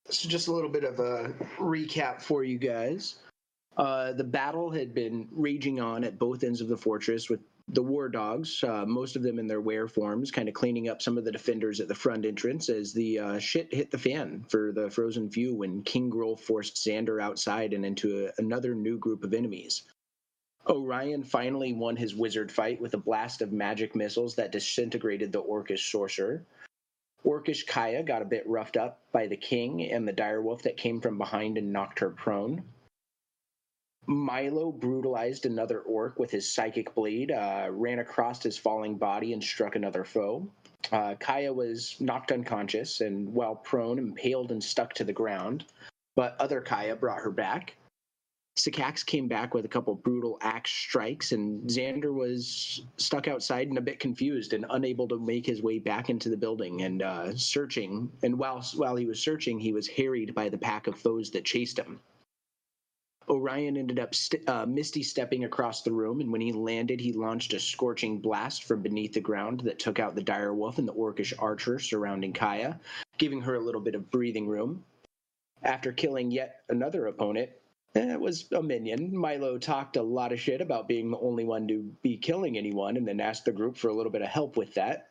So just a little bit of a recap for you guys. The battle had been raging on at both ends of the fortress with the war dogs, most of them in their were forms, kind of cleaning up some of the defenders at the front entrance as the shit hit the fan for the Frozen Few when King Groll forced Xander outside and into another new group of enemies. Orion finally won his wizard fight with a blast of magic missiles that disintegrated the Orcish sorcerer. Orcish Kaya got a bit roughed up by the king and the direwolf that came from behind and knocked her prone. Milo brutalized another orc with his psychic blade, ran across his falling body and struck another foe. Kaya was knocked unconscious and, while prone, impaled and stuck to the ground, but other Kaya brought her back. Sycax came back with a couple brutal axe strikes, and Xander was stuck outside and a bit confused and unable to make his way back into the building and searching. And while he was searching, he was harried by the pack of foes that chased him. Orion ended up misty stepping across the room, and when he landed, he launched a scorching blast from beneath the ground that took out the direwolf and the Orcish archer surrounding Kaya, giving her a little bit of breathing room. After killing yet another opponent, it was a minion, Milo talked a lot of shit about being the only one to be killing anyone, and then asked the group for a little bit of help with that.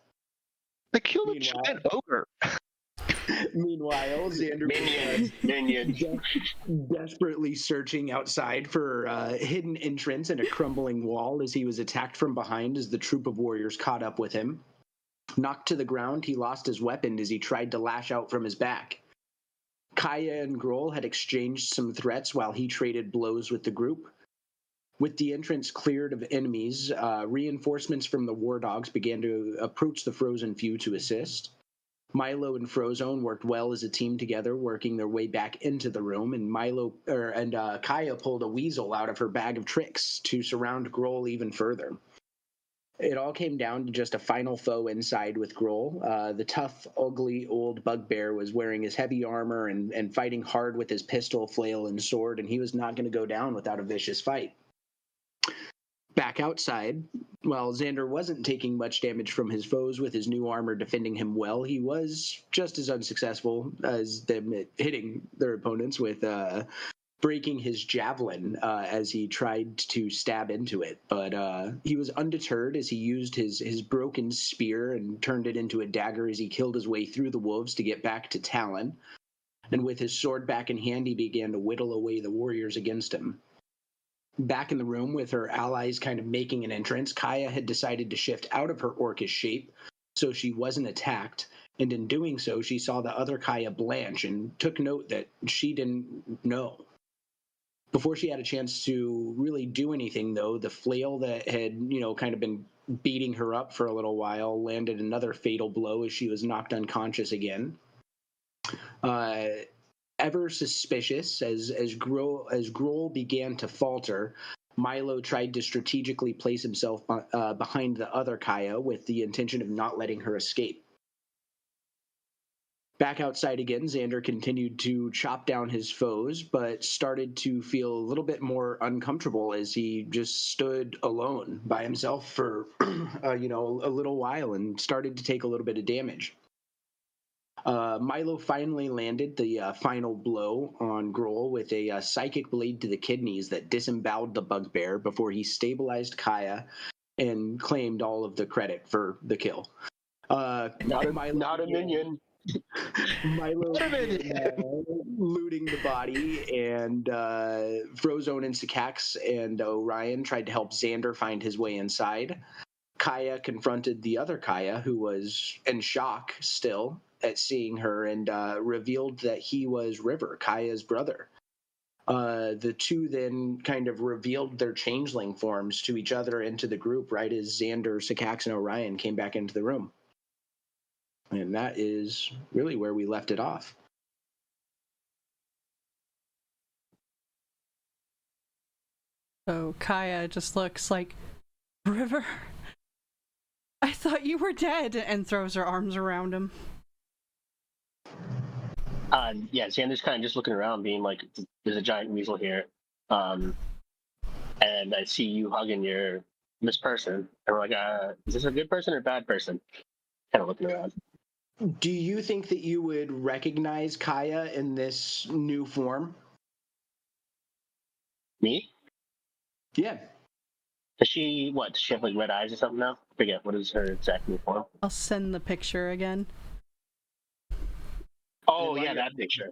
I killed a giant ogre. Meanwhile, Xander was desperately searching outside for a hidden entrance in a crumbling wall as he was attacked from behind as the troop of warriors caught up with him. Knocked to the ground, he lost his weapon as he tried to lash out from his back. Kaya and Groll had exchanged some threats while he traded blows with the group. With the entrance cleared of enemies, reinforcements from the war dogs began to approach the Frozen Few to assist. Milo and Frozone worked well as a team together, working their way back into the room, and Kaya pulled a weasel out of her bag of tricks to surround Groll even further. It all came down to just a final foe inside with Groll. The tough, ugly old bugbear was wearing his heavy armor and fighting hard with his pistol, flail, and sword, and he was not going to go down without a vicious fight. Back outside, while Xander wasn't taking much damage from his foes with his new armor defending him well, he was just as unsuccessful as them at hitting their opponents with breaking his javelin as he tried to stab into it. But he was undeterred as he used his broken spear and turned it into a dagger as he killed his way through the wolves to get back to Talon. And with his sword back in hand, he began to whittle away the warriors against him. Back in the room with her allies kind of making an entrance, Kaya had decided to shift out of her orcish shape so she wasn't attacked, and in doing so, she saw the other Kaya blanch and took note that she didn't know. Before she had a chance to really do anything, though, the flail that had, kind of been beating her up for a little while landed another fatal blow as she was knocked unconscious again. Ever suspicious as Groll began to falter, Milo tried to strategically place himself behind the other Kaya with the intention of not letting her escape. Back outside again, Xander continued to chop down his foes, but started to feel a little bit more uncomfortable as he just stood alone by himself for a little while and started to take a little bit of damage. Milo finally landed the final blow on Groll with a psychic blade to the kidneys that disemboweled the bugbear before he stabilized Kaya and claimed all of the credit for the kill. Not a minion. Milo looting the body, and Frozone and Sycax and Orion tried to help Xander find his way inside. Kaya confronted the other Kaya, who was in shock still at seeing her, and revealed that he was River, Kaya's brother. The two then kind of revealed their changeling forms to each other and to the group right as Xander, Sycax, and Orion came back into the room. And that is really where we left it off. So Kaya just looks like, River, I thought you were dead, and throws her arms around him. Xander's kind of just looking around, being like, there's a giant weasel here. And I see you hugging this person. And we're like, is this a good person or a bad person? Kind of looking around. Do you think that you would recognize Kaya in this new form? Me? Yeah. Does she, what, does she have, like, red eyes or something now? I forget, what is her exact new form? I'll send the picture again. Oh, yeah, that picture.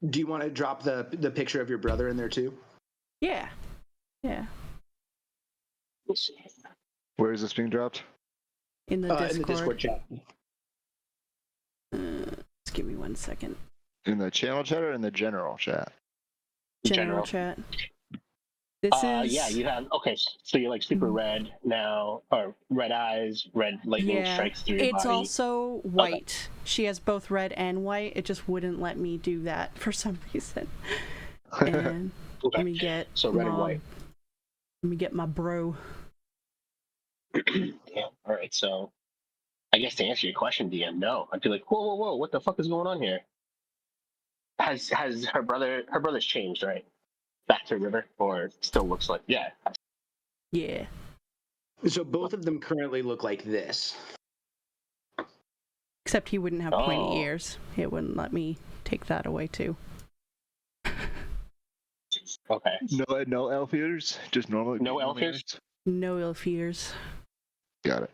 Do you want to drop the picture of your brother in there too? Yeah. Yeah. Let's see. Where is this being dropped? In the Discord. In the Discord chat. Just give me 1 second. In the channel chat or in the general chat? General chat. This is... Yeah, you have, okay, so you're like super red now, or red eyes, red lightning strikes through your body. It's also white. Okay. She has both red and white. It just wouldn't let me do that for some reason. And okay. Let me get red and white. Let me get my bro. Yeah, alright, so I guess to answer your question, DM, no. I'd be like, whoa, what the fuck is going on here? Has her brother's changed, right? Back to River, or still looks like, yeah. Yeah. So both of them currently look like this. Except he wouldn't have pointy ears. It wouldn't let me take that away too. Okay. No elf ears? Just normal? No elf ears? No elf ears. Got it.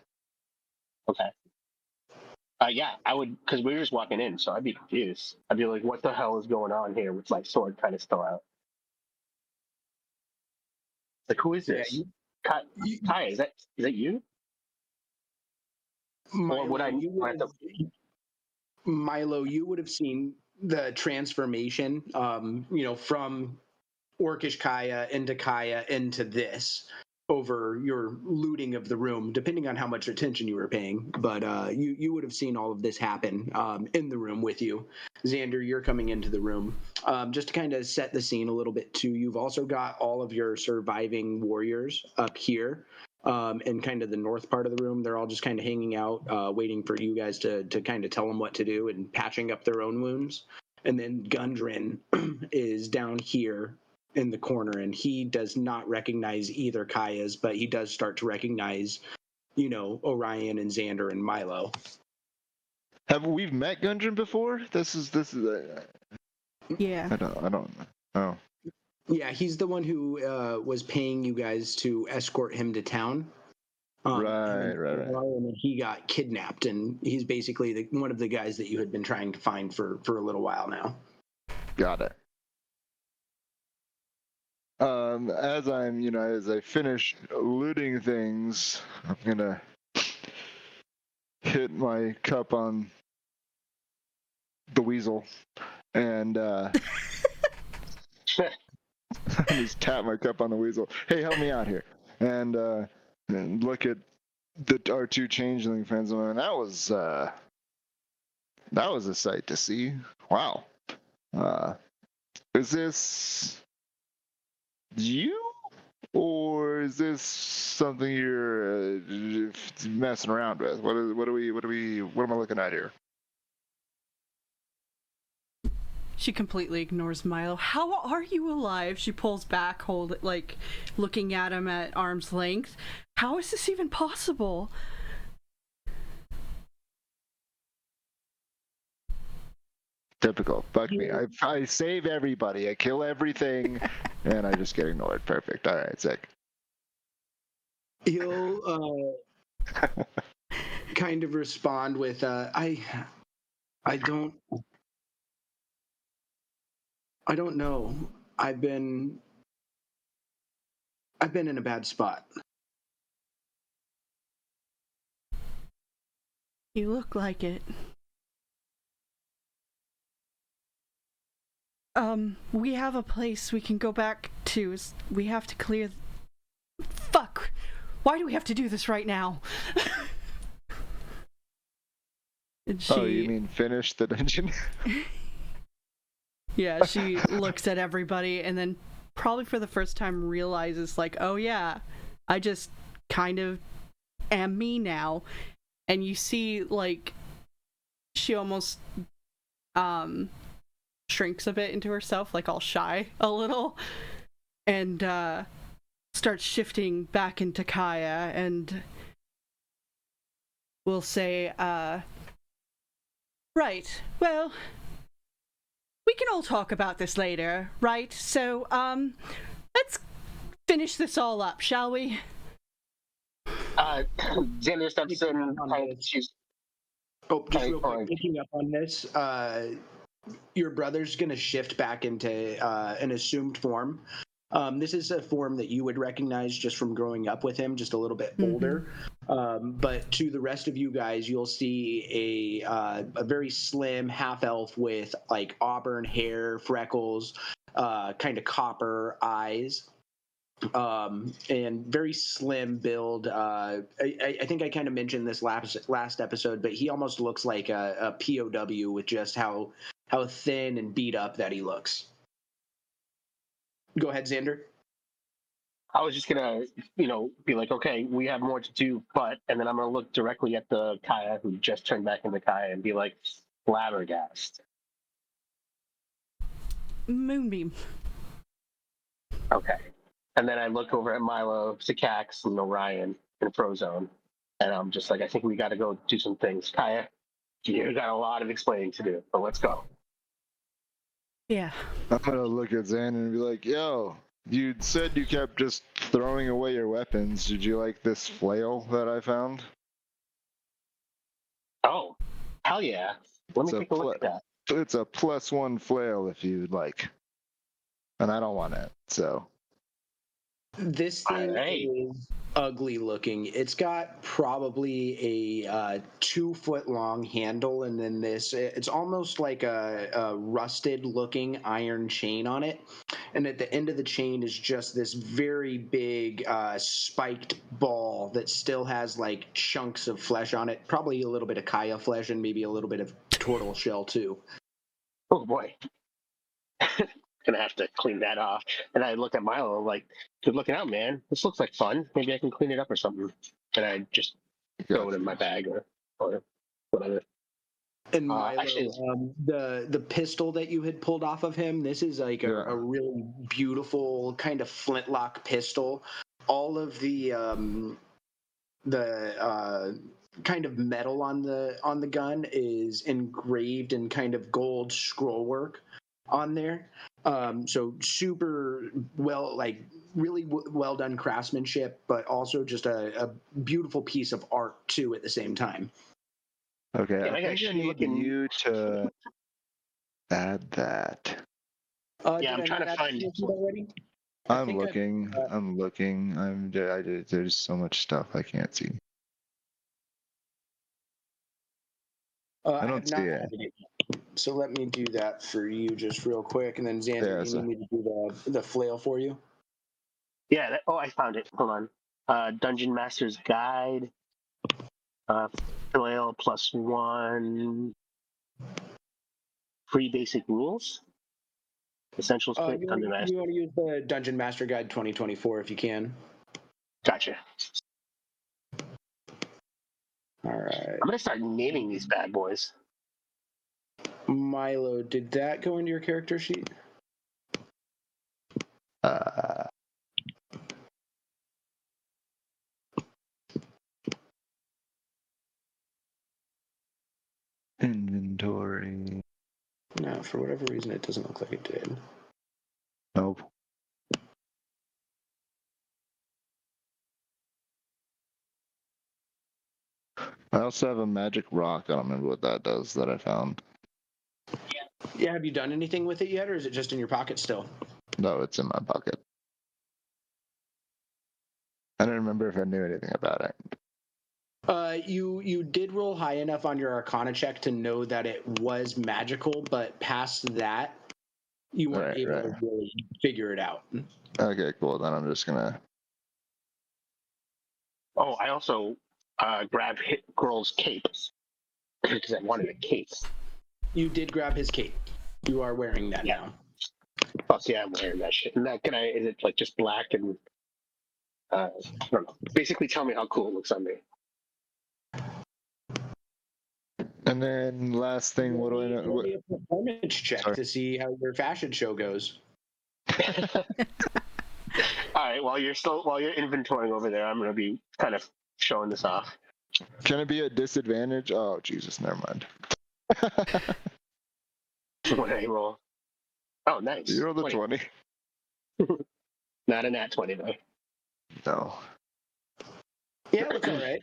Okay. Yeah, I would, because we were just walking in, so I'd be confused. I'd be like, what the hell is going on here with my sword kind of still out? Like, who is this? Yeah, Kai, is that you? Milo, Or would I Milo, you would have seen the transformation, from Orcish Kaya into this over your looting of the room, depending on how much attention you were paying. But you would have seen all of this happen in the room with you. Xander, you're coming into the room. Just to kind of set the scene a little bit too, you've also got all of your surviving warriors up here in kind of the north part of the room. They're all just kind of hanging out, waiting for you guys to kind of tell them what to do and patching up their own wounds. And then Gundren is down here in the corner, and he does not recognize either Kaya's, but he does start to recognize, Orion and Xander and Milo. Have we met Gundren before? This is. Yeah. I don't. Oh. Yeah, he's the one who was paying you guys to escort him to town. Right. And then he got kidnapped, and he's basically one of the guys that you had been trying to find for a little while now. Got it. As I finish looting things, I'm gonna hit my cup on the weasel and just tap my cup on the weasel. Hey, help me out here. And look at our two changeling friends, and that was a sight to see. Wow. Is this you, or is this something you're messing around with? What am I looking at here? She completely ignores Milo. How are you alive? She pulls back, looking at him at arm's length. How is this even possible? Typical. Fuck me. I save everybody. I kill everything, and I just get ignored. Perfect. All right, sick. He'll kind of respond with, I don't know. I've been in a bad spot. You look like it. We have a place we can go back to. We have to clear... Fuck! Why do we have to do this right now? Oh, you mean finish the dungeon? Yeah, she looks at everybody and then probably for the first time realizes, oh yeah, I just kind of am me now. And you see, she almost shrinks a bit into herself, all shy a little, and starts shifting back into Kaya, and will say, Right. Well, we can all talk about this later, right? So, let's finish this all up, shall we? Xander steps in. She's Just real quick, picking up on this, your brother's going to shift back into an assumed form. This is a form that you would recognize just from growing up with him, just a little bit older. But to the rest of you guys, you'll see a very slim half-elf with like auburn hair, freckles, kind of copper eyes. And very slim build. I think I kind of mentioned this last episode, but he almost looks like a POW with just how thin and beat up that he looks. Go ahead, Xander. I was just gonna, be like, okay, we have more to do, and then I'm gonna look directly at the Kaya who just turned back into Kaya and be like, flabbergast. Moonbeam. Okay. And then I look over at Milo, Sikax, and Orion in Frozone, and I'm just like, I think we got to go do some things. Kaya, you got a lot of explaining to do, but let's go. Yeah. I'm gonna look at Xander and be like, yo, you said you kept just throwing away your weapons. Did you like this flail that I found? Oh, hell yeah. Let me take a look at that. It's a +1 flail if you'd like. And I don't want it, so. This thing is ugly looking. It's got probably a 2-foot long handle, and then it's almost like a rusted looking iron chain on it. And at the end of the chain is just this very big spiked ball that still has like chunks of flesh on it. Probably a little bit of Kaya flesh and maybe a little bit of turtle shell too. Oh boy. Gonna have to clean that off. And I look at Milo like, good looking out, man. This looks like fun. Maybe I can clean it up or something. And I just throw it in my bag or whatever. And Milo, the pistol that you had pulled off of him, this is like a really beautiful kind of flintlock pistol. All of the kind of metal on the gun is engraved in kind of gold scroll work on there. So super well, like really well done craftsmanship, but also just a beautiful piece of art too at the same time. Okay, I think I need you to add that. I'm trying to find it. Already? I'm looking. There's so much stuff I can't see. I don't see it. So let me do that for you just real quick, and then Xander, you need me to do the flail for you? Yeah. I found it. Hold on. Dungeon Master's Guide. Flail +1. Free basic rules. Essentials kit. You want to use the Dungeon Master Guide 2024 if you can. Gotcha. All right. I'm gonna start naming these bad boys. Milo, did that go into your character sheet? Inventory. No, for whatever reason, it doesn't look like it did. Nope. I also have a magic rock. I don't remember what that does that I found. Yeah, have you done anything with it yet, or is it just in your pocket still? No, it's in my pocket. I don't remember if I knew anything about it. You did roll high enough on your Arcana check to know that it was magical, but past that, you weren't able to really figure it out. Okay, cool. Then I'm just gonna. Oh, I also grabbed Hit Girl's cape because I wanted a cape. You did grab his cape. You are wearing that now. Oh, yeah, I'm wearing that shit. And is it like just black and I don't know. Basically, tell me how cool it looks on me. And then last thing, what do I know? A performance check to see how your fashion show goes. All right. While you're inventorying over there, I'm gonna be kind of showing this off. Can it be a disadvantage? Oh, Jesus, never mind. What did I roll? Oh, nice. You rolled a 20. Not a nat 20 though. No. Yeah, it looks all right.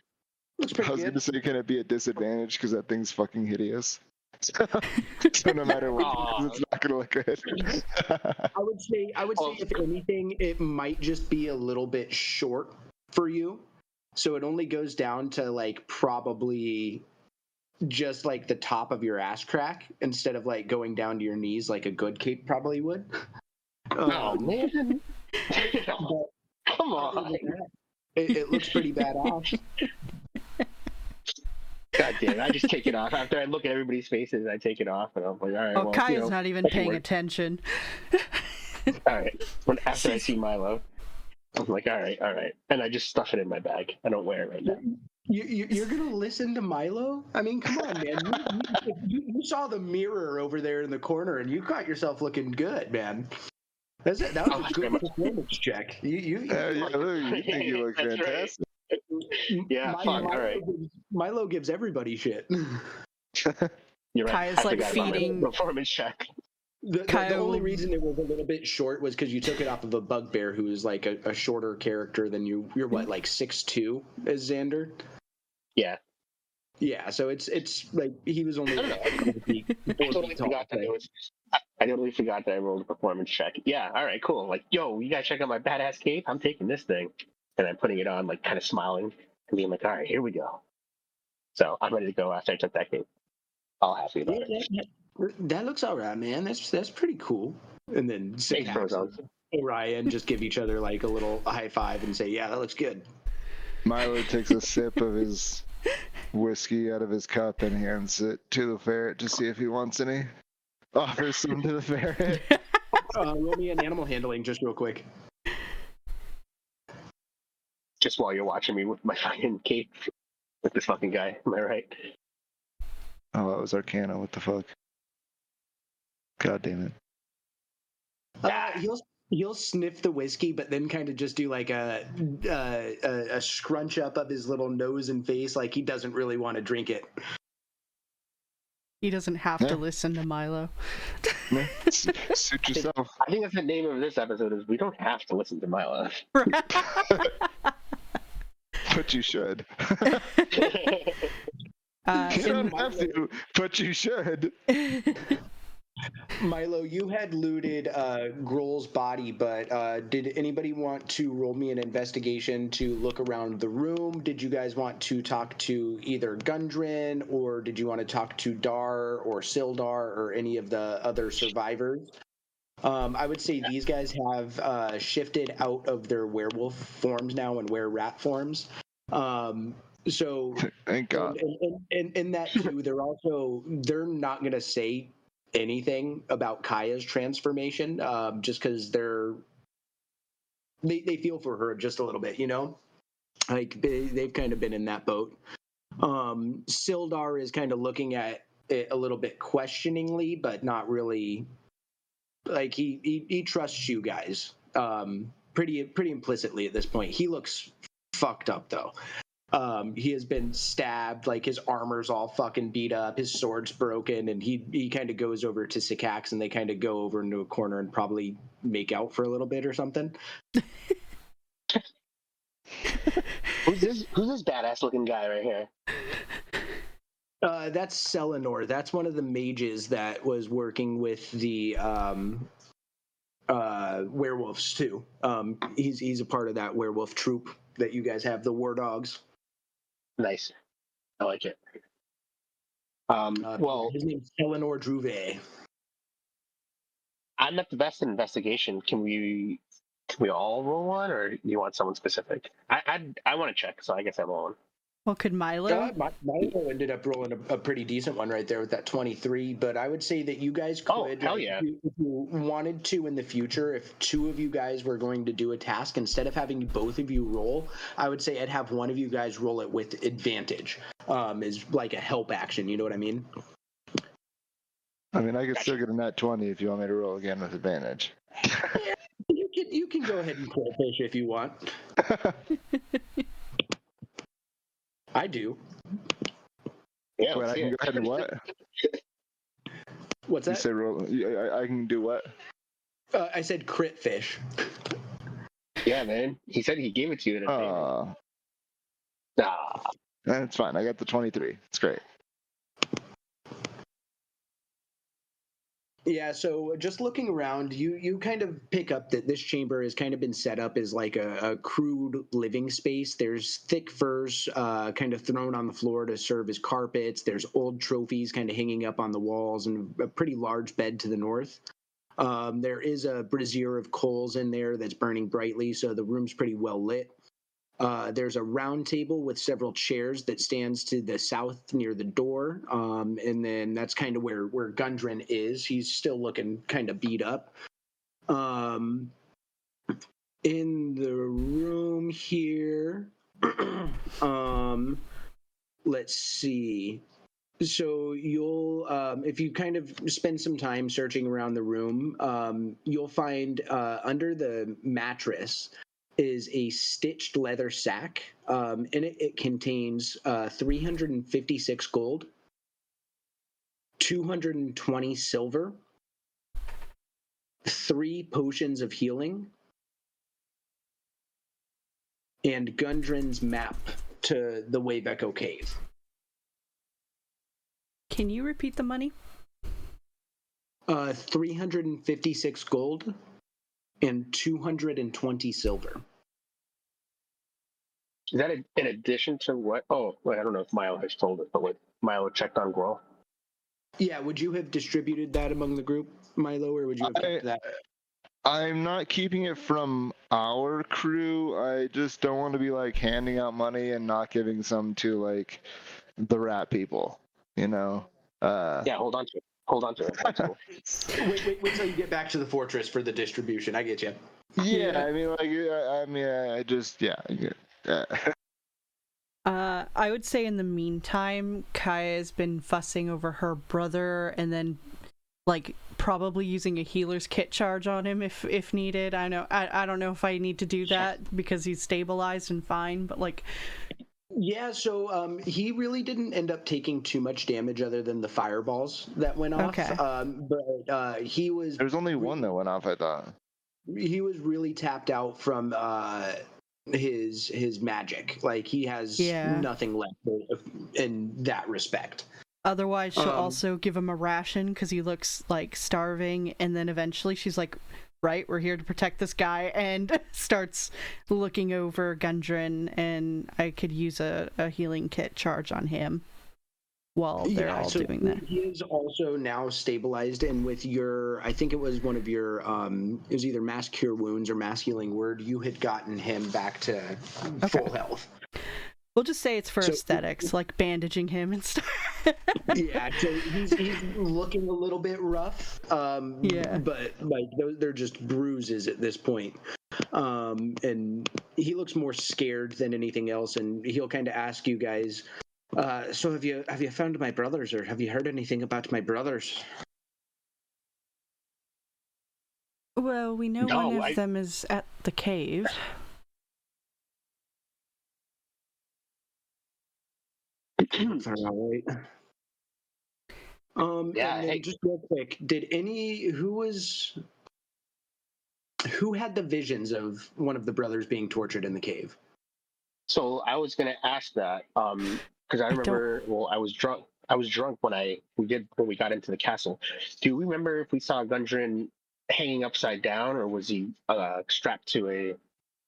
Looks I pretty was good. gonna say, can it be a disadvantage because that thing's fucking hideous? So no matter what, Aw. it's not gonna look good. I would say if anything, it might just be a little bit short for you. So it only goes down to like probably just like the top of your ass crack instead of like going down to your knees like a good cape probably would. Oh man. But Come other on. than that, it looks pretty badass. God damn it. I just take it off. After I look at everybody's faces, I take it off and I'm like, all right, Oh, well, Kaya's not even that can paying work. attention. All right. After I see Milo, I'm like, all right. And I just stuff it in my bag. I don't wear it right now. You're gonna listen to Milo? I mean, come on, man. You saw the mirror over there in the corner, and you got yourself looking good, man. That was a good performance check. Yeah, look, you think you look That's right. fantastic. Yeah, fuck, all right. Milo gives everybody shit. You're right. Kaya's, I like, forgot about my feeding- performance check. The Kaya only will- reason it was a little bit short was because you took it off of a bugbear who is like a shorter character than you. You're what, like 6'2" as Xander? Yeah. Yeah, so it's like he was only. I totally forgot that I rolled a performance check. Yeah, all right, cool. Like, yo, you guys check out my badass cape? I'm taking this thing. And I'm putting it on, like, kind of smiling and being like, all right, here we go. So I'm ready to go after I took that cape. All happy about it. That looks all right, man. That's pretty cool. And then Thanks, Frozone. Orion just give each other like a little high five and say, "Yeah, that looks good." Milo takes a sip of his whiskey out of his cup and hands it to the ferret to see if he wants any. Offers some to the ferret. Roll me an animal handling just real quick. Just while you're watching me with my fucking cape with this fucking guy. Am I right? Oh, that was Arcana. What the fuck? God damn it. He'll sniff the whiskey, but then kind of just do like a scrunch up of his little nose and face, like he doesn't really want to drink it. He doesn't have to listen to Milo. Suit yourself. I think that's the name of this episode is we don't have to listen to Milo. But you should. You don't have to, but you should. Milo, you had looted Grohl's body, but did anybody want to roll me an investigation to look around the room? Did you guys want to talk to either Gundren, or did you want to talk to Dar or Sildar or any of the other survivors? I would say these guys have shifted out of their werewolf forms now and wear rat forms. So Thank God. And in that too, they're not going to say anything about Kaya's transformation, just because they feel for her just a little bit, you know, like they've kind of been in that boat. Sildar is kind of looking at it a little bit questioningly, but not really. Like he trusts you guys, pretty implicitly at this point. He looks fucked up though. He has been stabbed, like his armor's all fucking beat up, his sword's broken, and he kind of goes over to Sycax and they kind of go over into a corner and probably make out for a little bit or something. Who's this badass looking guy right here? That's Selenor. That's one of the mages that was working with the werewolves too. He's a part of that werewolf troop that you guys have, the War Dogs. Nice. I like it. Well, his name's Eleanor Druve. I'm not the best in investigation. Can we all roll one, or do you want someone specific? I want to check, so I guess I'm rolling. Well, could Milo? Milo ended up rolling a pretty decent one right there with that 23, but I would say that you guys could, Oh, hell yeah. if you wanted to in the future, if two of you guys were going to do a task, instead of having both of you roll, I would say I'd have one of you guys roll it with advantage, is like a help action, you know what I mean? I mean, I could still get a nat 20 if you want me to roll again with advantage. Yeah, you can go ahead and pull fish if you want. I do. Yeah, Wait, I can go ahead and what? What's You that? say roll. I can do what? I said crit fish. Yeah, man. He said he gave it to you in advance. Ah. That's fine. I got the 23. It's great. Yeah, so just looking around, you kind of pick up that this chamber has kind of been set up as like a crude living space. There's thick furs kind of thrown on the floor to serve as carpets. There's old trophies kind of hanging up on the walls and a pretty large bed to the north. There is a brazier of coals in there that's burning brightly, so the room's pretty well lit. There's a round table with several chairs that stands to the south near the door, and then that's kind of where Gundren is. He's still looking kind of beat up. In the room here, let's see. So you'll, if you kind of spend some time searching around the room, you'll find under the mattress is a stitched leather sack. In it, it contains 356 gold, 220 silver, 3 potions of healing, and Gundren's map to the Wave Echo Cave. Can you repeat the money? 356 gold and 220 silver. Is that in addition to what? Oh, wait, I don't know if Milo has told it, but what Milo checked on Grohl. Yeah, would you have distributed that among the group, Milo, or would you have kept that? I'm not keeping it from our crew. I just don't want to be like handing out money and not giving some to like the rat people, you know? Yeah, hold on to it. Hold on to it. That's cool. Wait till you get back to the fortress for the distribution. I get you. Yeah, I mean, like, I just, yeah. I would say in the meantime, Kaya has been fussing over her brother and then, like, probably using a healer's kit charge on him if needed. I don't know if I need to do that because he's stabilized and fine, but like. Yeah, so he really didn't end up taking too much damage other than the fireballs that went off. Okay. But he was. There's only one that went off, I thought. He was really tapped out from his magic. Like he has nothing left in that respect. Otherwise, she'll also give him a ration because he looks like starving, and then eventually she's like, right, we're here to protect this guy, and starts looking over Gundren, and I could use a healing kit charge on him while they're all doing that. He is also now stabilized, and with your, I think it was one of your, it was either mass cure wounds or mass healing word, you had gotten him back to full health. We'll just say it's for aesthetics, like bandaging him and stuff. Yeah, so he's looking a little bit rough, but like they're just bruises at this point. And he looks more scared than anything else, and he'll kind of ask you guys, so have you found my brothers, or have you heard anything about my brothers? Well, we know one of them is at the cave. All right. Just real quick, did who had the visions of one of the brothers being tortured in the cave? So I was gonna ask that, because I remember. Well, I was drunk. I was drunk when we got into the castle. Do you remember if we saw Gundren hanging upside down, or was he strapped to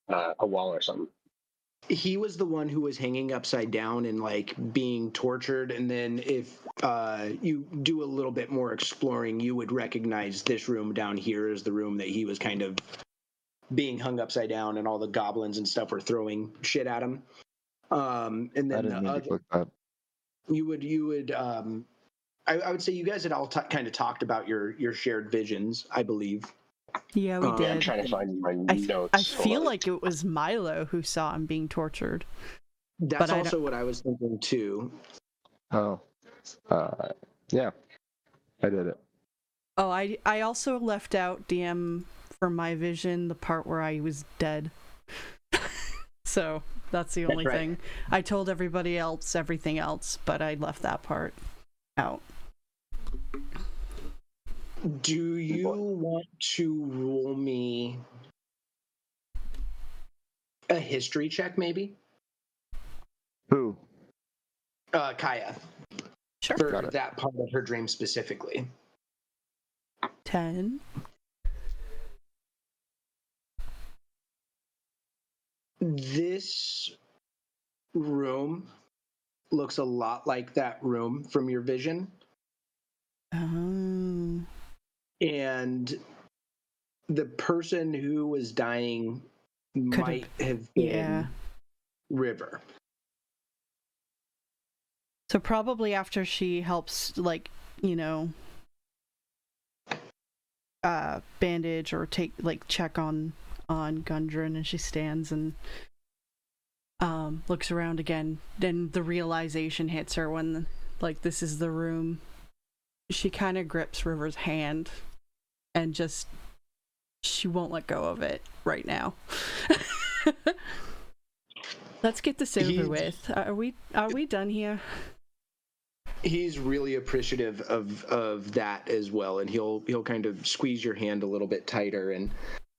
a wall or something? He was the one who was hanging upside down and like being tortured, and then if you do a little bit more exploring, you would recognize this room down here as the room that he was kind of being hung upside down, and all the goblins and stuff were throwing shit at him. And then I didn't mean to click that. You would I would say you guys had all kind of talked about your shared visions, I believe. Yeah, we did. I'm trying to find my notes. I feel like it was Milo who saw him being tortured. That's also what I was thinking too. Oh, yeah, I did it. Oh, I also left out DM for my vision the part where I was dead. So that's the only thing. I told everybody else everything else, but I left that part out. Do you want to roll me a history check, maybe? Who? Kaya. Sure. For Got it. that part of her dream specifically. 10. This room looks a lot like that room from your vision. Oh. And the person who was dying might have been Yeah. River. So probably after she helps, like, bandage or check on Gundren, and she stands and looks around again. Then the realization hits her when, this is the room. She kind of grips River's hand and just, she won't let go of it right now. Let's get this over with. Are we done here? He's really appreciative of that as well, and he'll kind of squeeze your hand a little bit tighter. And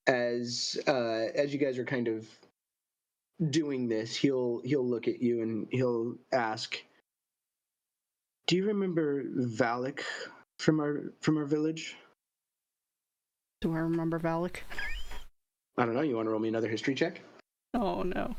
as you guys are kind of doing this, he'll look at you and he'll ask, "Do you remember Valak from our village?" Do I remember Valak? I don't know. You want to roll me another history check? Oh no.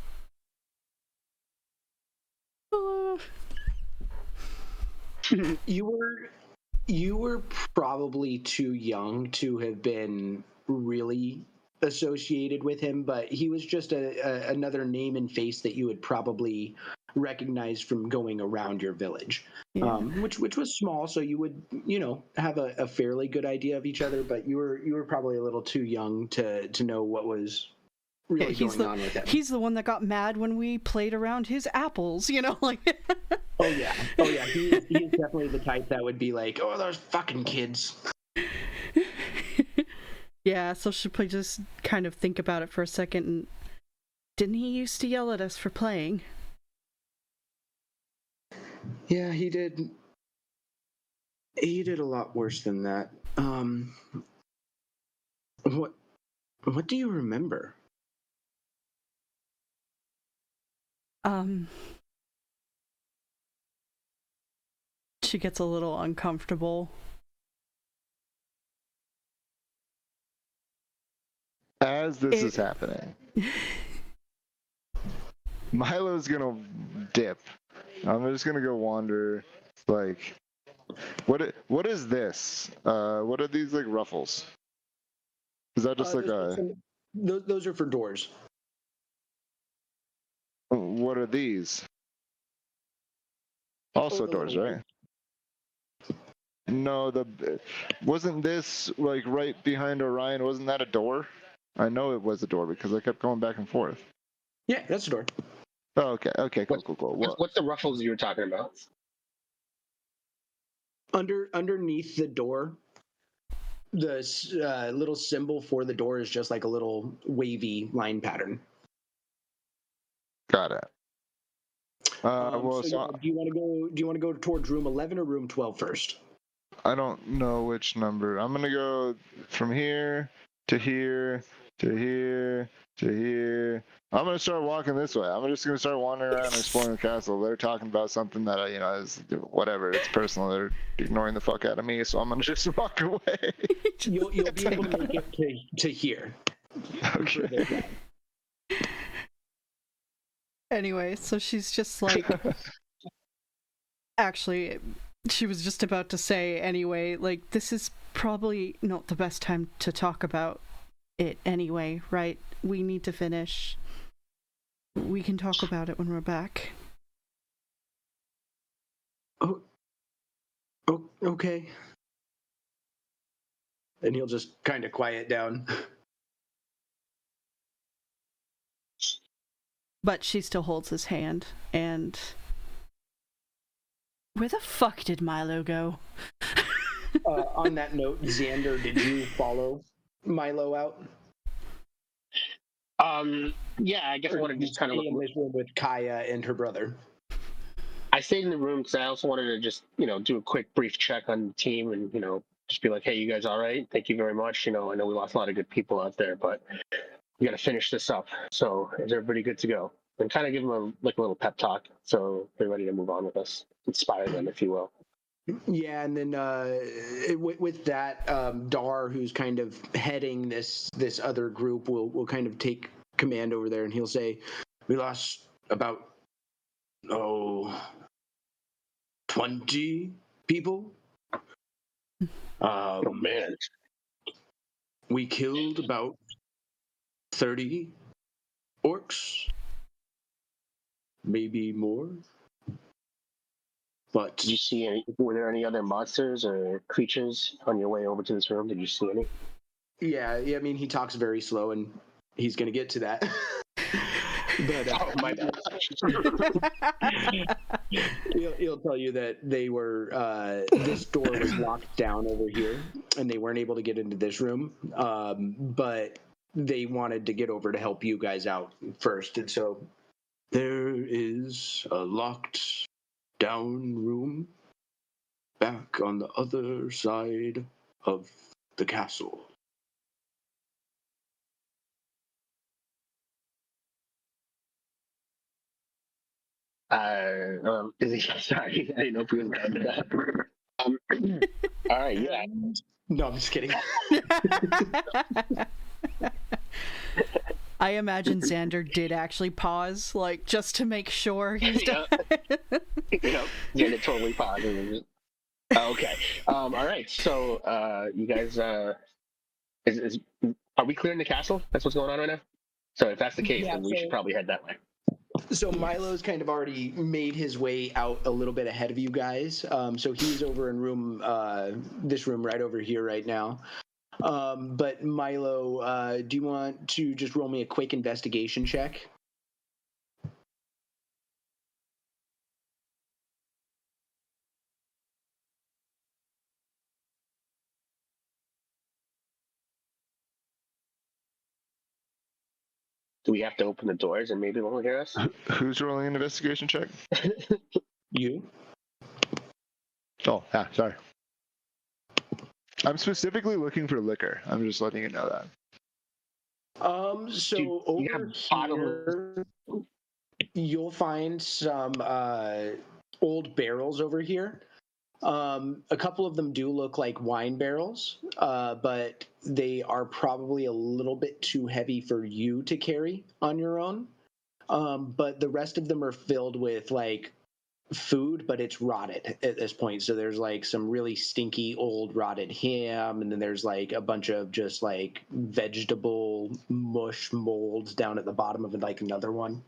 You were probably too young to have been really associated with him, but he was just another name and face that you would probably recognize from going around your village, Yeah. which was small, so you would have a fairly good idea of each other, but you were probably a little too young to know what was really going on with him. He's the one that got mad when we played around his apples, like. Oh yeah. He is definitely the type that would be like, "Oh, those fucking kids." Yeah, so she'll probably just kind of think about it for a second. And didn't he used to yell at us for playing? Yeah, he did. He did a lot worse than that. What do you remember? She gets a little uncomfortable. As this is happening, Milo's gonna dip. I'm just gonna go wander. Like, what is this? What are these ruffles? Is that just those are for doors. What are these? Also doors, right? No, wasn't this right behind Orion? Wasn't that a door? I know it was a door because I kept going back and forth. Yeah, that's a door. Oh, okay, cool. What's the ruffles you were talking about? Underneath the door, the little symbol for the door is just like a little wavy line pattern. Got it. Do you want to go towards room 11 or room 12 first? I don't know which number. I'm gonna go from here to here to here to here. I'm gonna start walking this way. I'm just gonna start wandering around and exploring the castle. They're talking about something that is whatever. It's personal. They're ignoring the fuck out of me, so I'm gonna just walk away. You'll be able to make it to here. Okay. Anyway, so she's just actually, she was just about to say anyway, this is probably not the best time to talk about it anyway, right? We need to finish. We can talk about it when we're back. Oh, okay. And he'll just kind of quiet down. But she still holds his hand, and where the fuck did Milo go? On that note, Xander, did you follow Milo out? Yeah, I guess I wanted to just kind of look in this room with Kaya and her brother. I stayed in the room because I also wanted to just, do a quick brief check on the team and, Just be like, hey, you guys all right? Thank you very much. I know we lost a lot of good people out there, but we got to finish this up. So is everybody good to go? And kind of give them a little pep talk so they're ready to move on with us. Inspire them, if you will. Yeah, and then with that, Dar, who's kind of heading this other group, will kind of take command over there, and he'll say, "We lost about 20 people. Oh man, We killed about 30 orcs, maybe more. But did you see any? Were there any other monsters or creatures on your way over to this room? Did you see any? yeah, I mean, he talks very slow, and he's going to get to that." But Oh my bad. he'll tell you that they were this door was locked down over here, and they weren't able to get into this room. But they wanted to get over to help you guys out first, and so there is a locked down room back on the other side of the castle. Is he, sorry, I didn't know if we was done with that. All right, yeah. No, I'm just kidding. I imagine Xander did actually pause, like, just to make sure he's done. Yeah, it totally paused. Okay. All right. So, you guys, are we clearing the castle? That's what's going on right now. So, if that's the case, then we should probably head that way. So Milo's kind of already made his way out a little bit ahead of you guys. So he's over in this room right over here right now. But Milo, do you want to just roll me a quick investigation check? Do we have to open the doors and maybe they won't hear us? Who's rolling an investigation check? You? Oh, yeah, sorry. I'm specifically looking for liquor. I'm just letting you know that. So Dude, over here, you'll find some old barrels over here. A couple of them do look like wine barrels, but they are probably a little bit too heavy for you to carry on your own. But the rest of them are filled with like food, but it's rotted at this point. So there's like some really stinky old rotted ham, and then there's like a bunch of just like vegetable mush molds down at the bottom of like another one.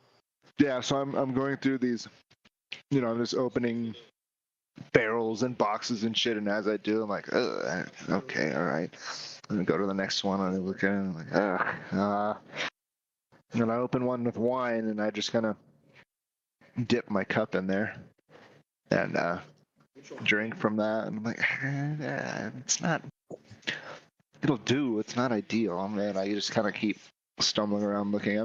Yeah, so I'm going through these, I'm just opening barrels and boxes and shit, and as I do, I'm like, okay, all right. I'm gonna go to the next one, and I look at it, and I'm like, and I open one with wine, and I just kind of dip my cup in there and drink from that, and I'm like, it's not, it'll do. It's not ideal. I just kind of keep stumbling around looking.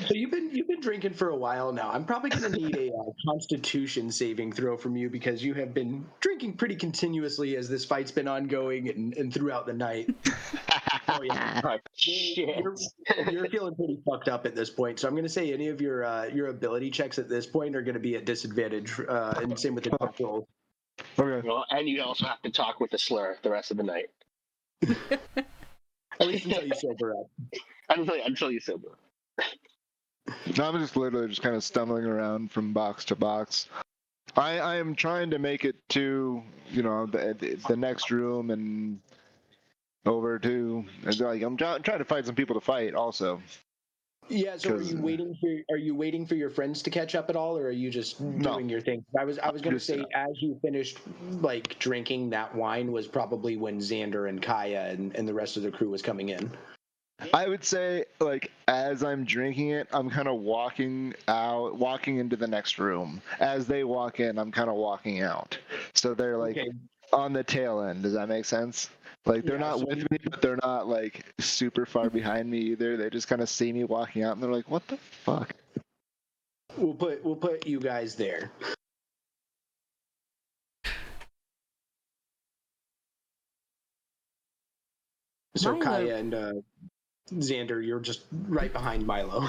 So you've been drinking for a while now. I'm probably going to need a Constitution saving throw from you because you have been drinking pretty continuously as this fight's been ongoing and throughout the night. Oh yeah, shit. You're feeling pretty fucked up at this point. So I'm going to say any of your ability checks at this point are going to be at disadvantage, and same with the attack rolls. Okay. Well, and you also have to talk with the slur the rest of the night. At least until you sober up. Until you sober up. No, I'm just literally just kind of stumbling around from box to box. I am trying to make it to, the next room and over to, like, I'm trying to find some people to fight also. Yeah, so are you waiting for your friends to catch up at all, or are you just doing your thing? I was going to say, as you finished like drinking that wine was probably when Xander and Kaya and the rest of the crew was coming in. I would say, like, as I'm drinking it, I'm kind of walking into the next room. As they walk in, I'm kind of walking out. So they're like on the tail end. Does that make sense? Like, they're not with me, but they're not like super far behind me either. They just kind of see me walking out, and they're like, "What the fuck?" We'll put you guys there. So Milo. Kaya and Xander, you're just right behind Milo.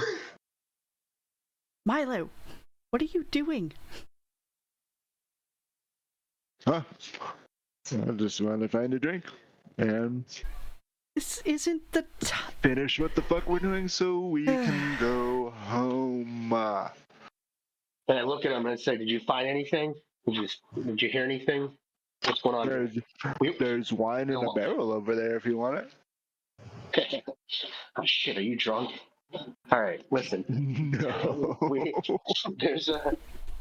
Milo, what are you doing? Huh? I just want to find a drink and This isn't the time. finish what the fuck we're doing so we can go home. And I look at him and I say, "Did you find anything? Did you hear anything? What's going on?" There's, We- there's wine in a barrel over there if you want it. Oh shit! Are you drunk? All right, listen. No.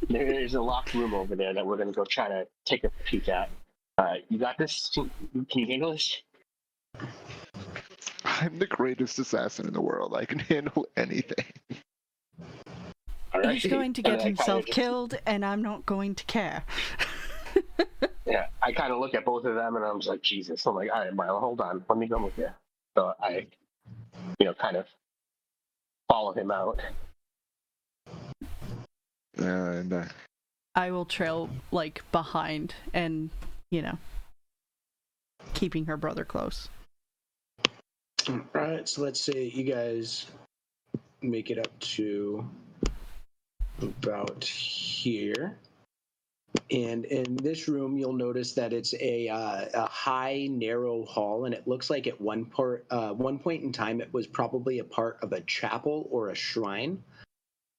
There's a locked room over there that we're gonna go try to take a peek at. You got this? Can you handle this? I'm the greatest assassin in the world. I can handle anything. All right. He's going to And get I kinda himself just- killed, and I'm not going to care. Yeah, I kind of look at both of them and I'm just like, Jesus. I'm like, all right, Milo, hold on, let me go with you. So I, kind of follow him out. And I will trail, like, behind and, keeping her brother close. All right, so let's say you guys make it up to about here. And in this room, you'll notice that it's a high, narrow hall, and it looks like at one point in time, it was probably a part of a chapel or a shrine.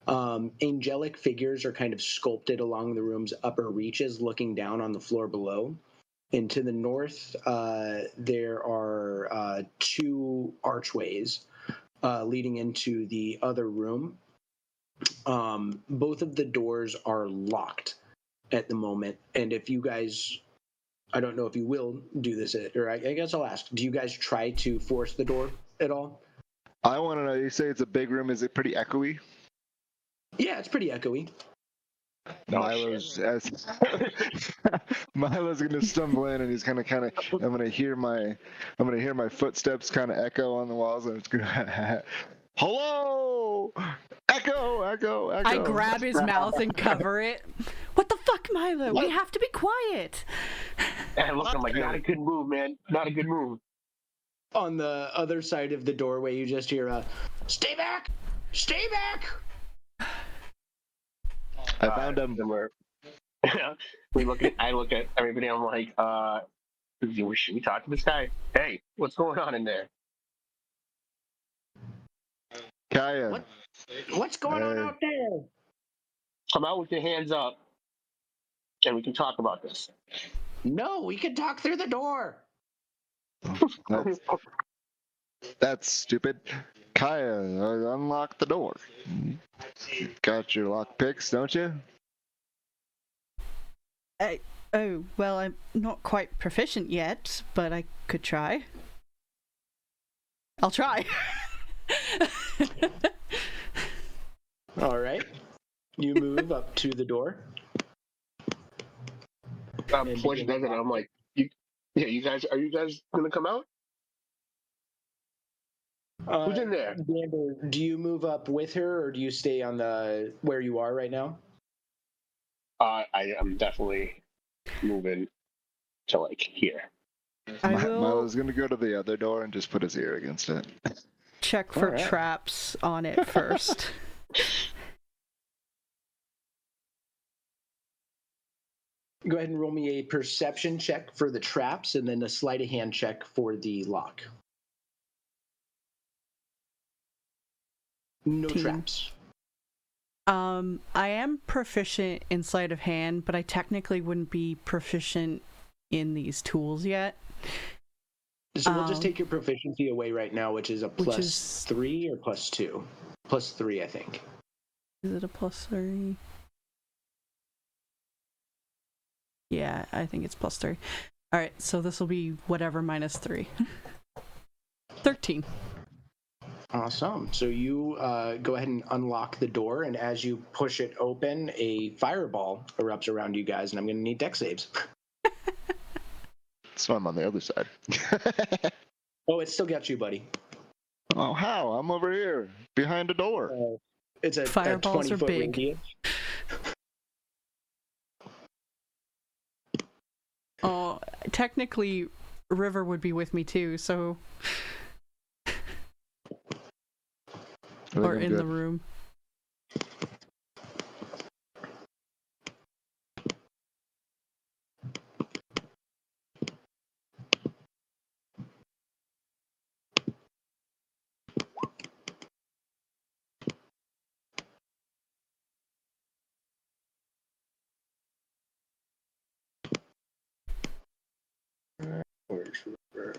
Angelic figures are kind of sculpted along the room's upper reaches, looking down on the floor below. And to the north, there are two archways leading into the other room. Both of the doors are locked at the moment, and if you guys, I don't know if you will do this, or I guess I'll ask, do you guys try to force the door at all? I want to know, you say it's a big room, is it pretty echoey? Yeah, it's pretty echoey. Milo's Milo's gonna stumble in and he's gonna I'm gonna hear my footsteps kind of echo on the walls, and it's gonna hello, echo. I grab his mouth and cover it. What the fuck, Milo? We have to be quiet. And look, I'm like, not a good move, man. Not a good move. On the other side of the doorway, you just hear a, "Stay back! Stay back!" I found him. And I look at everybody. I'm like, should we talk to this guy? Hey, what's going on in there? Kaya. What's going on out there? Come out with your hands up, and we can talk about this. No, we can talk through the door. That's stupid. Kaya, unlock the door. You got your lock picks, don't you? Oh, well, I'm not quite proficient yet, but I could try. I'll try. All right. You move up to the door. Before she does it, I'm like, are you guys gonna come out? Who's in there? Xander, do you move up with her, or do you stay on the where you are right now? I am definitely moving to like here. Milo's gonna go to the other door and just put his ear against it. Check for traps on it first. Go ahead and roll me a perception check for the traps, and then a sleight of hand check for the lock. No traps. I am proficient in sleight of hand, but I technically wouldn't be proficient in these tools yet. So we'll just take your proficiency away right now, which is a plus 3 or plus 2? Plus 3, I think. Is it a plus 3? Yeah, I think it's plus 3. Alright, so this will be whatever minus 3. 13. Awesome. So you go ahead and unlock the door, and as you push it open, a fireball erupts around you guys, and I'm going to need dex saves. So I'm on the other side. Oh, it still got you, buddy. Oh, how? I'm over here, behind a door. It's a Fireballs 20-foot are big. radius. Oh, technically, River would be with me too, so I think or I'm in good. the room. Where's River?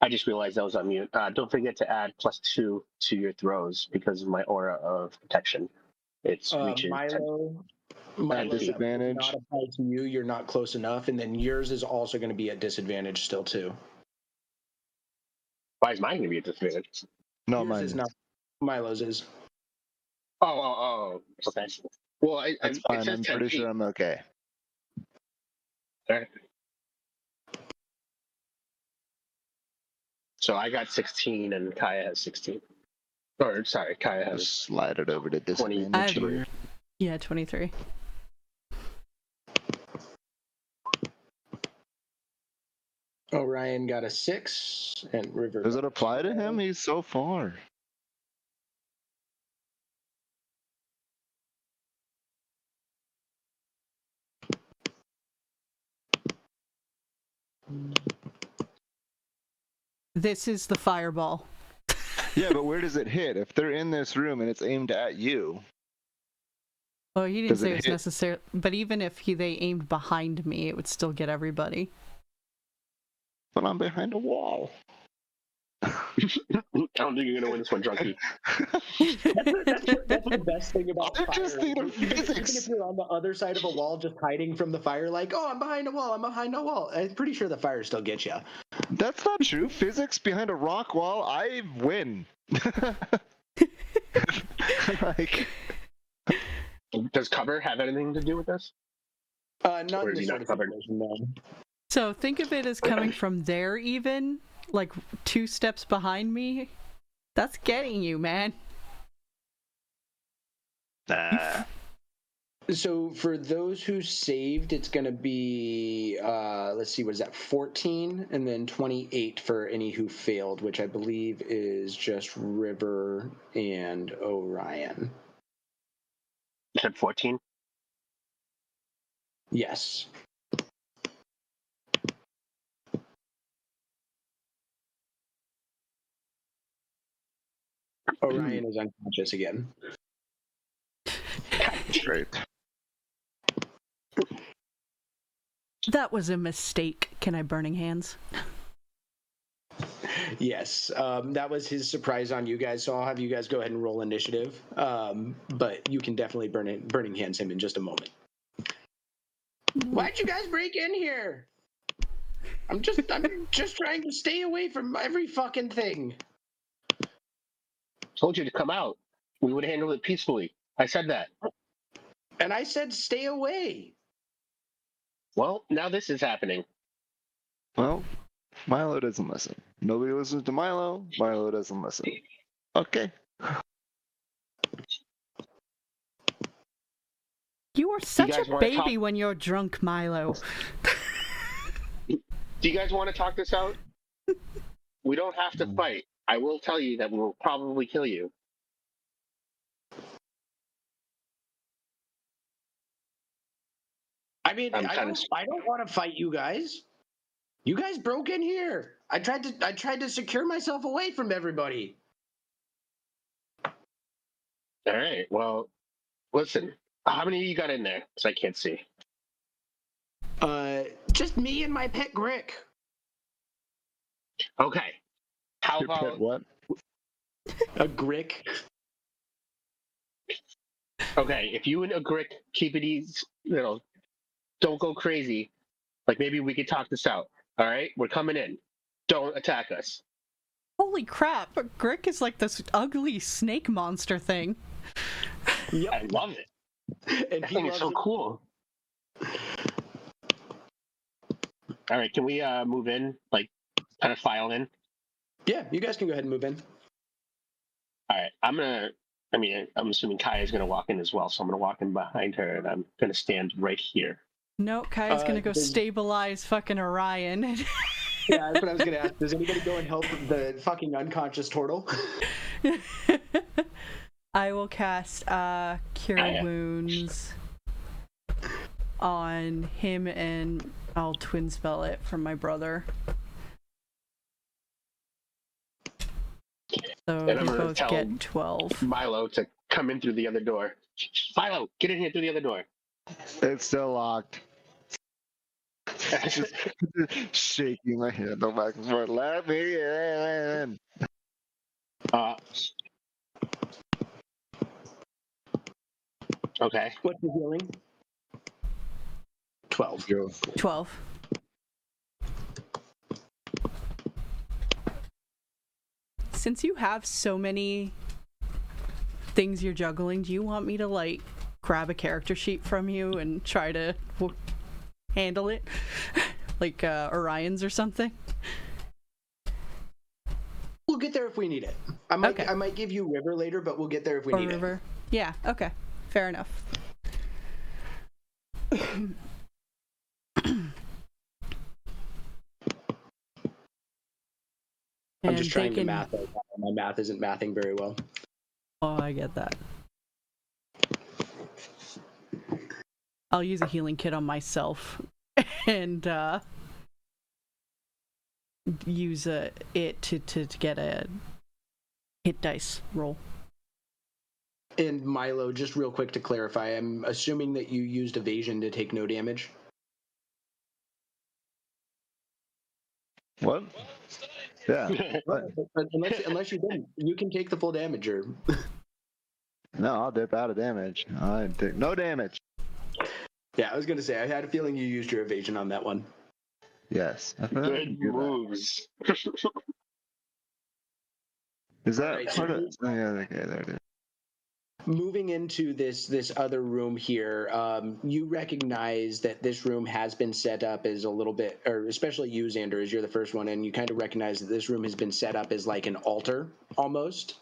I just realized I was on mute. Don't forget to add +2 to your throws because of my aura of protection. It's reaching 10. Milo, At that disadvantage. does not apply to you. You're not close enough, and then yours is also going to be at disadvantage still too. Why is mine going to be at disadvantage? No, Yours mine is not. Milo's is. Oh. Okay. Well, That's it fine. says I'm 10 pretty feet. sure I'm okay. All right. So I got 16 and Kaya has 16. Or, sorry, Kaya has Just slide it over to 20. disadvantage I've- here. Yeah, 23. Orion got a 6, and River. Does got it a apply to 12. him? He's so far. This is the fireball. Yeah, but where does it hit? If they're in this room and it's aimed at you, Well, he didn't Does say it it was hit? necessary, but even if they aimed behind me, it would still get everybody. but I'm behind a wall. I don't think you're going to win this one, Drunky. That's the best thing about I fire. just need a Even physics. if you're on the other side of a wall, just hiding from the fire, like, oh, I'm behind a wall. I'm behind a wall. I'm pretty sure the fire still gets you. That's not true. Physics behind a rock wall, I win. Like, Does cover have anything to do with this? Not Or in is this he sort not of covered? situation, no. So think of it as coming from there, even like 2 steps behind me. That's getting you, man. nah. So for those who saved, it's going to be, let's see, what is that, 14? And then 28 for any who failed, which I believe is just River and Orion. You said 14? Yes. Orion is unconscious again. Great. That was a mistake. Can I burning hands? Yes, that was his surprise on you guys, so I'll have you guys go ahead and roll initiative. But you can definitely burning hands him in just a moment. Why'd you guys break in here? I'm just trying to stay away from every fucking thing. Told you to come out. We would have handled it peacefully. I said that. And I said stay away. Well, now this is happening. Well, Milo doesn't listen. Nobody listens to Milo. Milo doesn't listen. Okay. You are such guys a wanna baby talk- when you're drunk, Milo. Do you guys want to talk this out? We don't have to fight. I will tell you that we will probably kill you. I mean, I'm I kind of- don't want to fight you guys. You guys broke in here. I tried to secure myself away from everybody. All right. Well, listen. How many of you got in there? Because I can't see. Just me and my pet Grick. Okay. How Your about pet what? A Grick. okay? If you and a Grick keep it easy, don't go crazy. Like maybe we could talk this out. All right, we're coming in. Don't attack us. Holy crap! Grick is like this ugly snake monster thing. I love it. And That he thing is loves so it. cool. All right, can we move in? Like, kind of file in. Yeah, you guys can go ahead and move in. All right, I'm assuming Kaya's gonna walk in as well, so I'm gonna walk in behind her, and I'm gonna stand right here. No, Kaya's gonna go stabilize fucking Orion. Yeah, that's what I was gonna ask. Does anybody go and help the fucking unconscious turtle? I will cast Cure Wounds on him, and I'll twin spell it from my brother. So And I'm we gonna both tell get 12. Milo to come in through the other door. Milo, get in here through the other door. It's still locked. Just shaking my head back and forth. Let me in. Okay. What's the healing? 12. 12. Since you have so many things you're juggling, do you want me to, like, grab a character sheet from you and try to handle it? Like Orion's or something? We'll get there if we need it. I might give you River later, but we'll get there if we need River. Yeah, okay. Fair enough. I'm just trying to math it. My math isn't mathing very well. Oh, I get that. I'll use a healing kit on myself and use it to get a hit dice roll. And Milo, just real quick to clarify, I'm assuming that you used evasion to take no damage. What? Yeah. Unless you didn't, you can take the full damage. Or No, I'll dip out of damage. I take no damage. yeah, I was gonna say I had a feeling you used your evasion on that one. Yes. Good moves. Is that Right, part of? Oh, yeah. Okay, there it is. Moving into this other room here, you recognize that this room has been set up as a little bit, or especially you, Xander, as you're the first one, and you kind of recognize that this room has been set up as like an altar almost.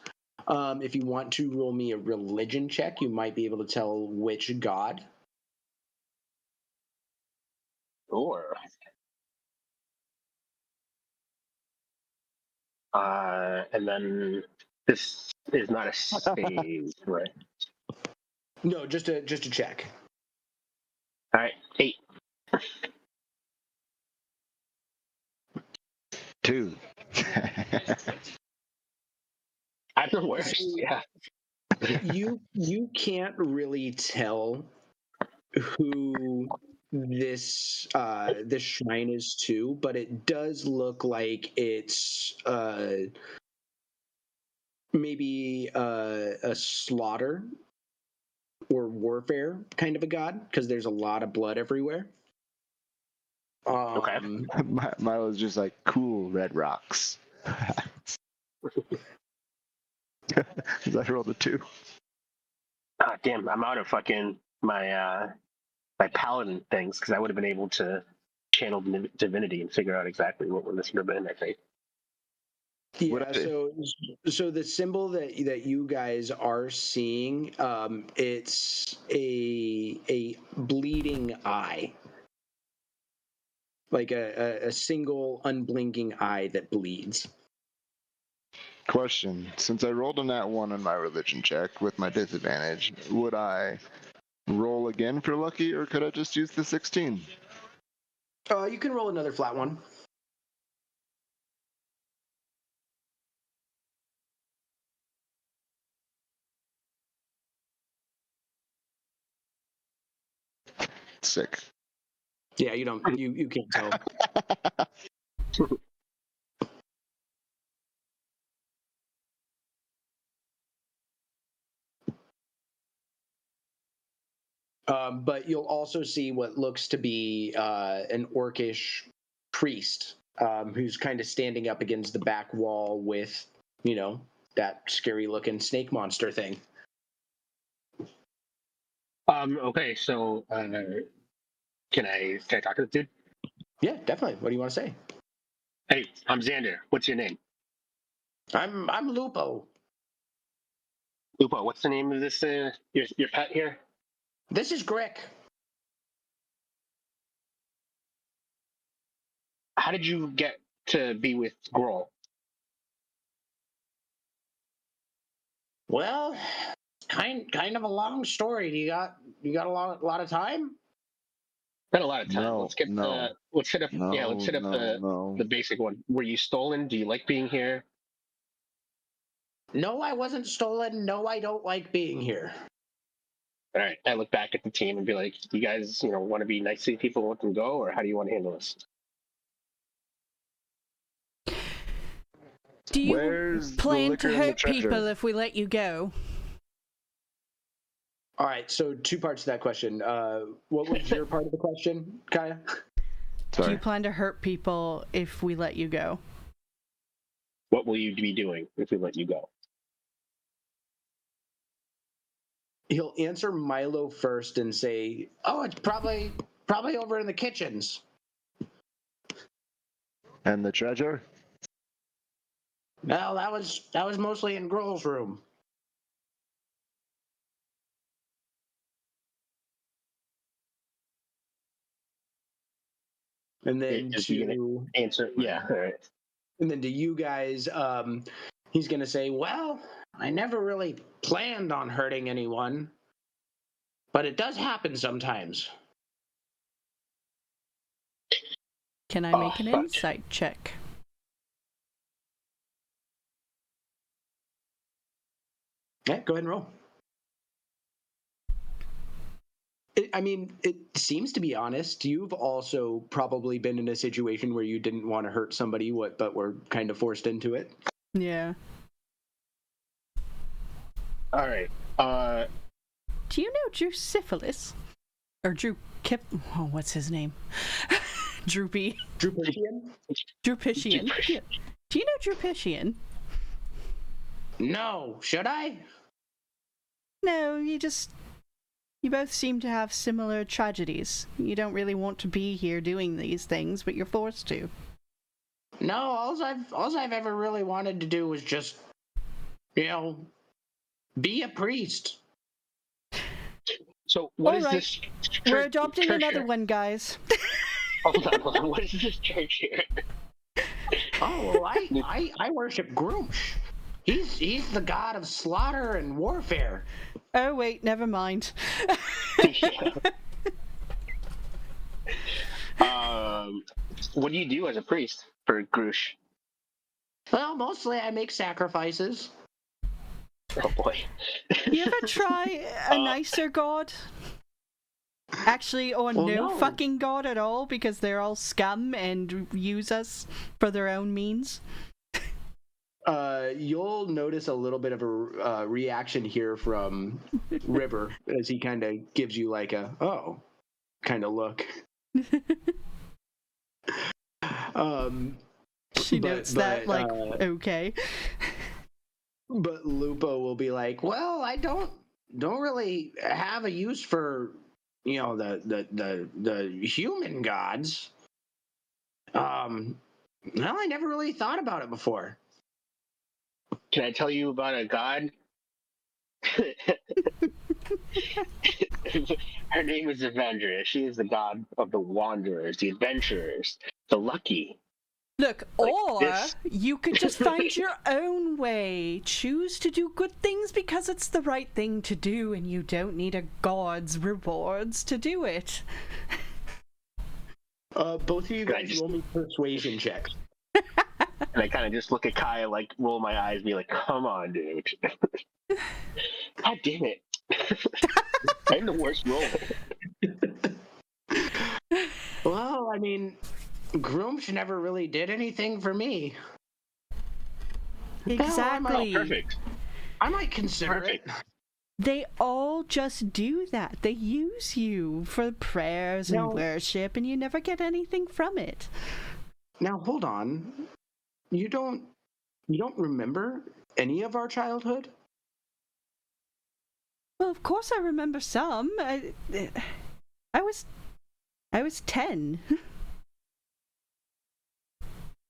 If you want to roll me a religion check, you might be able to tell which god. Sure. And then this is not a save, right? No, just a check. All right, 8. 2. I've been worse. Yeah. You can't really tell who this shrine is to, but it does look like it's maybe a slaughter or warfare kind of a god, because there's a lot of blood everywhere. Okay. Milo's just like cool red rocks. I rolled a 2. Ah, damn, I'm out of fucking my paladin things because I would have been able to channel divinity and figure out exactly what this would have been. I think. Yeah, so the symbol that you guys are seeing, it's a bleeding eye, like a single unblinking eye that bleeds. Question: since I rolled a nat 1 on my religion check with my disadvantage, would I roll again for lucky, or could I just use the 16? You can roll another flat one. Sick. Yeah, you can't tell. But you'll also see what looks to be an orcish priest who's kind of standing up against the back wall with, that scary-looking snake monster thing. Okay, so can I talk to this dude? Yeah, definitely. What do you want to say? Hey, I'm Xander. What's your name? I'm Lupo. Lupo. What's the name of this your pet here? This is Greg. how did you get to be with Grohl? Well, kind of a long story. You got a lot of time? Not a lot of time. No, Let's get no, let's hit up no, let's hit up no. the basic one. Were you stolen? Do you like being here? No, I wasn't stolen. No, I don't like being here. All right. I look back at the team and be like, you guys, want to be nice to people and let them go, or how do you want to handle this? Do you Where's the plan liquor to and the hurt treasure? people if we let you go? All right, so two parts to that question. What was your part of the question, Kaya? Do Sorry. you plan to hurt people if we let you go? What will you be doing if we let you go? He'll answer Milo first and say, "Oh, it's probably over in the kitchens." And the treasure? Well, that was mostly in Grohl's room. And then Is he gonna answer? Yeah. All right. and then to you guys, he's gonna say, "Well, I never really planned on hurting anyone, but it does happen sometimes." Can I make an fuck. insight check? Yeah, go ahead and roll. It seems to be honest. You've also probably been in a situation where you didn't want to hurt somebody, but were kind of forced into it. Yeah. All right. Do you know Drew Syphilis? Or Drew Kip... Oh, what's his name? Droopy. Drupician? Drupician. Drupician. Yeah. Do you know Drupician? No, should I? No, you both seem to have similar tragedies. You don't really want to be here doing these things, but you're forced to. No, all I've ever really wanted to do was just, be a priest. So what All is right. this? We're adopting church another here? one, guys. Hold on. What is this church here? Oh, well, I worship Groomsh. He's the god of slaughter and warfare. Oh, wait, never mind. What do you do as a priest for Grush? Well, mostly I make sacrifices. Oh boy. You ever try a nicer god? Actually, or Well, no no. fucking god at all, because they're all scum and use us for their own means? You'll notice a little bit of a reaction here from River as he kind of gives you like a kind of look. She notes that, like, okay. But Lupo will be like, "Well, I don't really have a use for the human gods. Well, I never really thought about it before." Can I tell you about a god? Her name is Avendra. She is the god of the wanderers, the adventurers, the lucky. Look, Like or this. you could just find your own way. Choose to do good things because it's the right thing to do, and you don't need a god's rewards to do it. Both of you guys roll me persuasion checks. And I kind of just look at Kaya, like, roll my eyes, be like, come on, dude. God damn it. I'm the worst roller. Well, Groomsh never really did anything for me. Exactly. Perfect. I might consider Perfect. it. They all just do that. They use you for prayers and worship, and you never get anything from it. Now, hold on. You don't remember any of our childhood? Well, of course I remember some. I was 10.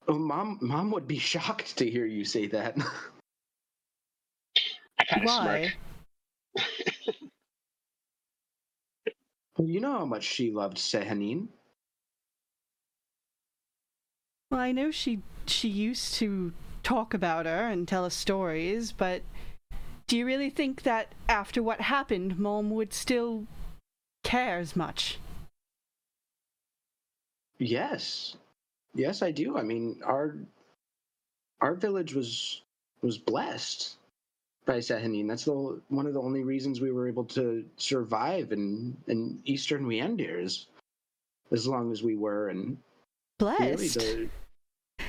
Oh, Mom would be shocked to hear you say that. I kind of Why? smirk. You know how much she loved Sehanin. Well, I know she used to talk about her and tell us stories, but do you really think that after what happened, Mom would still care as much? Yes. Yes, I do. I mean, our village was blessed by Sahanin. That's one of the only reasons we were able to survive in Eastern Weandir is as long as we were, and really Blessed?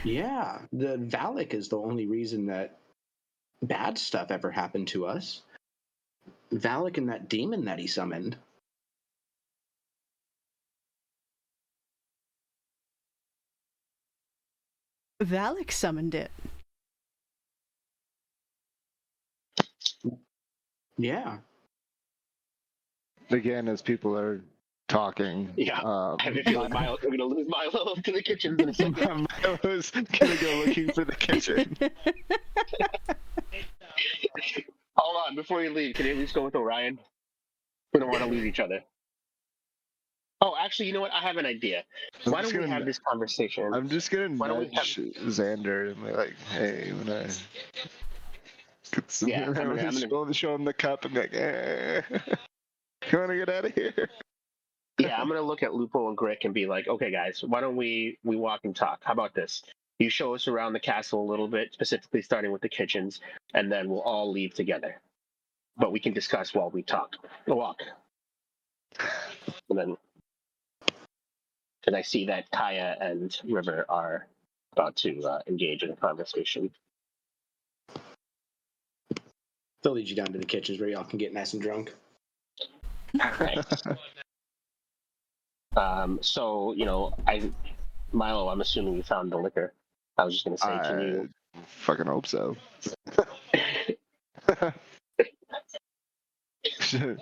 the Valak is the only reason that bad stuff ever happened to us. Valak and that demon that he summoned. Valak summoned it. Yeah. Again, as people are talking, Yeah, I have a feeling we're gonna lose Milo to the kitchens in a second. Milo's gonna go looking for the kitchen. Hold on, before you leave, can you at least go with Orion? We don't want to lose each other. Oh, actually, you know what? I have an idea. Why don't we have this conversation? I'm just gonna Why don't we have? nudge Xander and be like, "Hey, when I get some, Yeah, I'm gonna. show him the cup and be like, you wanna get out of here?" Yeah, I'm gonna look at Lupo and Grick and be like, okay, guys, why don't we walk and talk? How about this? You show us around the castle a little bit, specifically starting with the kitchens, and then we'll all leave together. But we can discuss while we talk. Walk. And then, I see that Kaya and River are about to engage in a conversation. They'll lead you down to the kitchens where y'all can get nice and drunk. Okay. So, Milo, I'm assuming you found the liquor. I was just going to say, can you... Fucking hope so. Should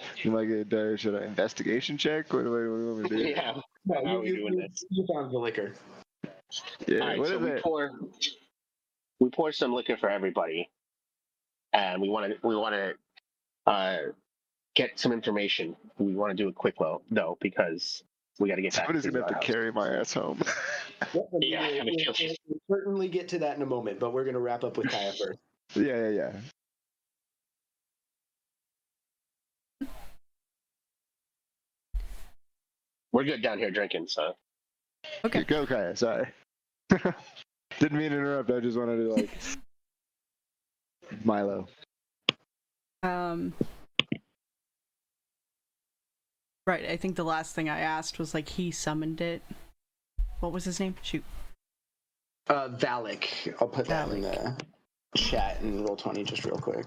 I investigation check? What do we want to do? Yeah, how are we doing this? You found the liquor. Yeah, All right, what so is it? we pour some liquor for everybody, and we want to get some information. We want to do it quick though, because we got to get back. Somebody's gonna have to carry my ass home. Yeah, we'll certainly get to that in a moment, but we're going to wrap up with Kaya first. Yeah. We're good down here drinking, so. Okay. Go, Kaya. Sorry. Didn't mean to interrupt. I just wanted to Milo. Right, I think the last thing I asked was he summoned it. What was his name? Shoot. Valak. I'll put that in the chat in Roll20 just real quick.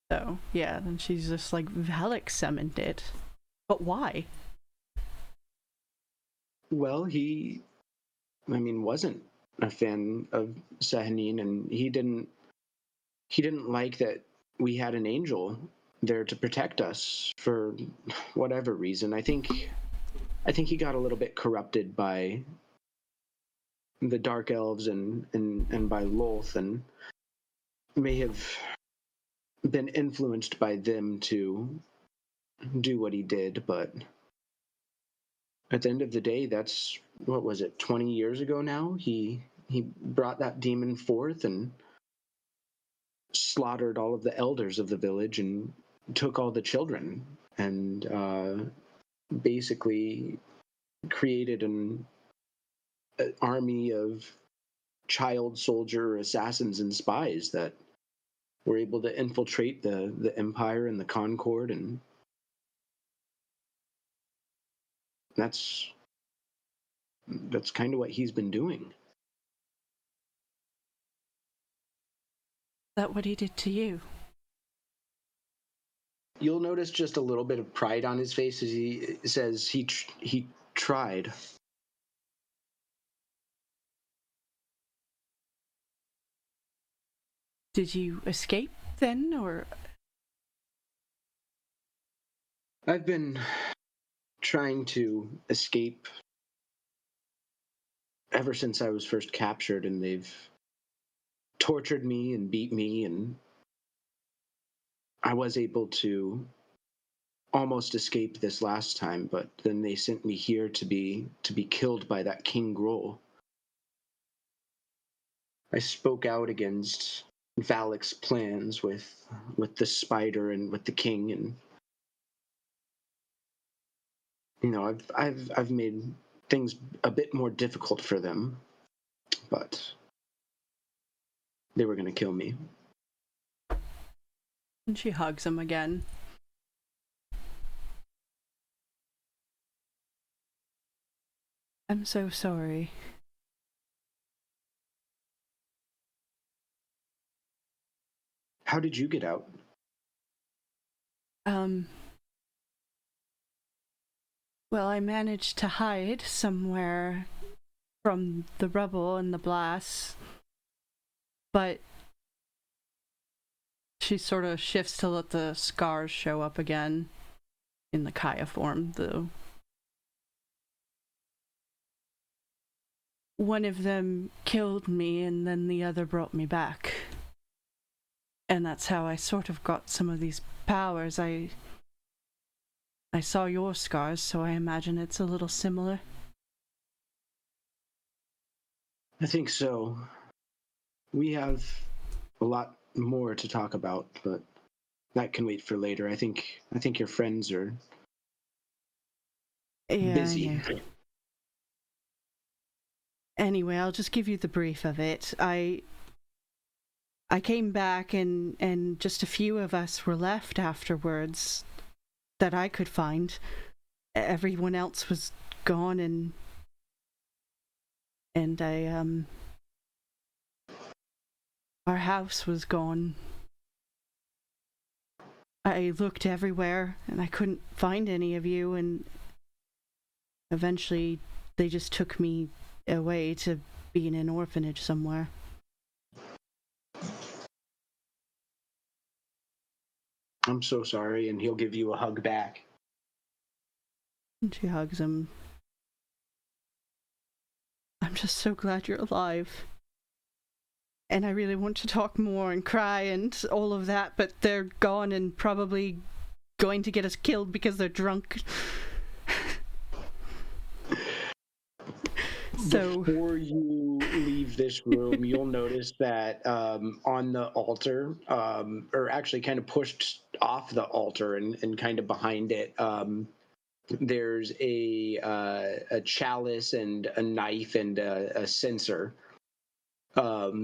So, yeah, then she's just Valak summoned it. But why? Well, he wasn't a fan of Sahanin, and he didn't like that we had an angel there to protect us for whatever reason. I think he got a little bit corrupted by the Dark Elves and by Lolth, and may have been influenced by them to do what he did. But at the end of the day, that's, what was it, 20 years ago now? He brought that demon forth and slaughtered all of the elders of the village and took all the children, and basically created an army of child soldier assassins and spies that were able to infiltrate the Empire and the Concord, and that's kind of what he's been doing. Is that what he did to you? You'll notice just a little bit of pride on his face as he says he tried. Did you escape then, or? I've been trying to escape ever since I was first captured, and they've tortured me and beat me, and I was able to almost escape this last time, but then they sent me here to be killed by that King Grohl. I spoke out against Valak's plans with the spider and with the king, and I've made things a bit more difficult for them, but they were going to kill me. And she hugs him again. I'm so sorry. How did you get out? Well, I managed to hide somewhere from the rubble and the blasts, but she sort of shifts to let the scars show up again in the Kaya form, though. One of them killed me and then the other brought me back. And that's how I sort of got some of these powers. I saw your scars, so I imagine it's a little similar. I think so. We have a lot more to talk about, but that can wait for later. I think your friends are busy. Anyway, I'll just give you the brief of it. I came back and just a few of us were left afterwards that I could find. Everyone else was gone, and our house was gone. I looked everywhere and I couldn't find any of you, and eventually they just took me away to be in an orphanage somewhere. I'm so sorry, and he'll give you a hug back. And she hugs him. I'm just so glad you're alive. And I really want to talk more and cry and all of that, but they're gone and probably going to get us killed because they're drunk. So before you leave this room, you'll notice that on the altar, or actually kind of pushed off the altar and kind of behind it, there's a chalice and a knife and a censer. Not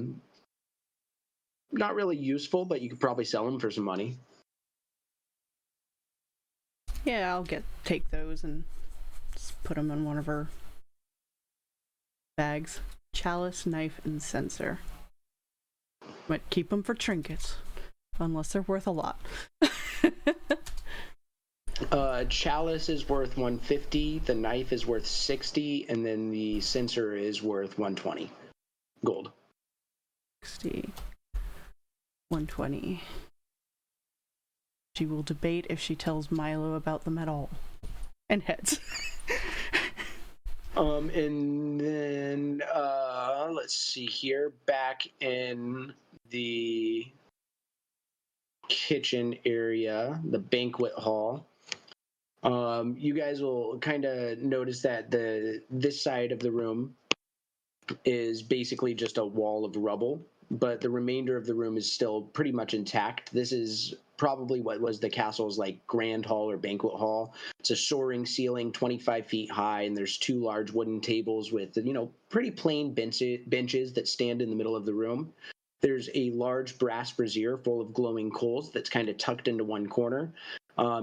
really useful, but you could probably sell them for some money. yeah, I'll take those and just put them in one of her bags. Chalice, knife, and censer. But keep them for trinkets, unless they're worth a lot. Chalice is worth 150, the knife is worth 60, and then the censer is worth 120 gold. 60, 120. She will debate if she tells Milo about them at all. And heads. And then let's see here. Back in the kitchen area, the banquet hall, you guys will kind of notice that this side of the room is basically just a wall of rubble, but the remainder of the room is still pretty much intact. This is probably what was the castle's like grand hall or banquet hall. It's a soaring ceiling, 25 feet high, and there's two large wooden tables with pretty plain benches that stand in the middle of the room. There's a large brass brazier full of glowing coals that's kind of tucked into one corner.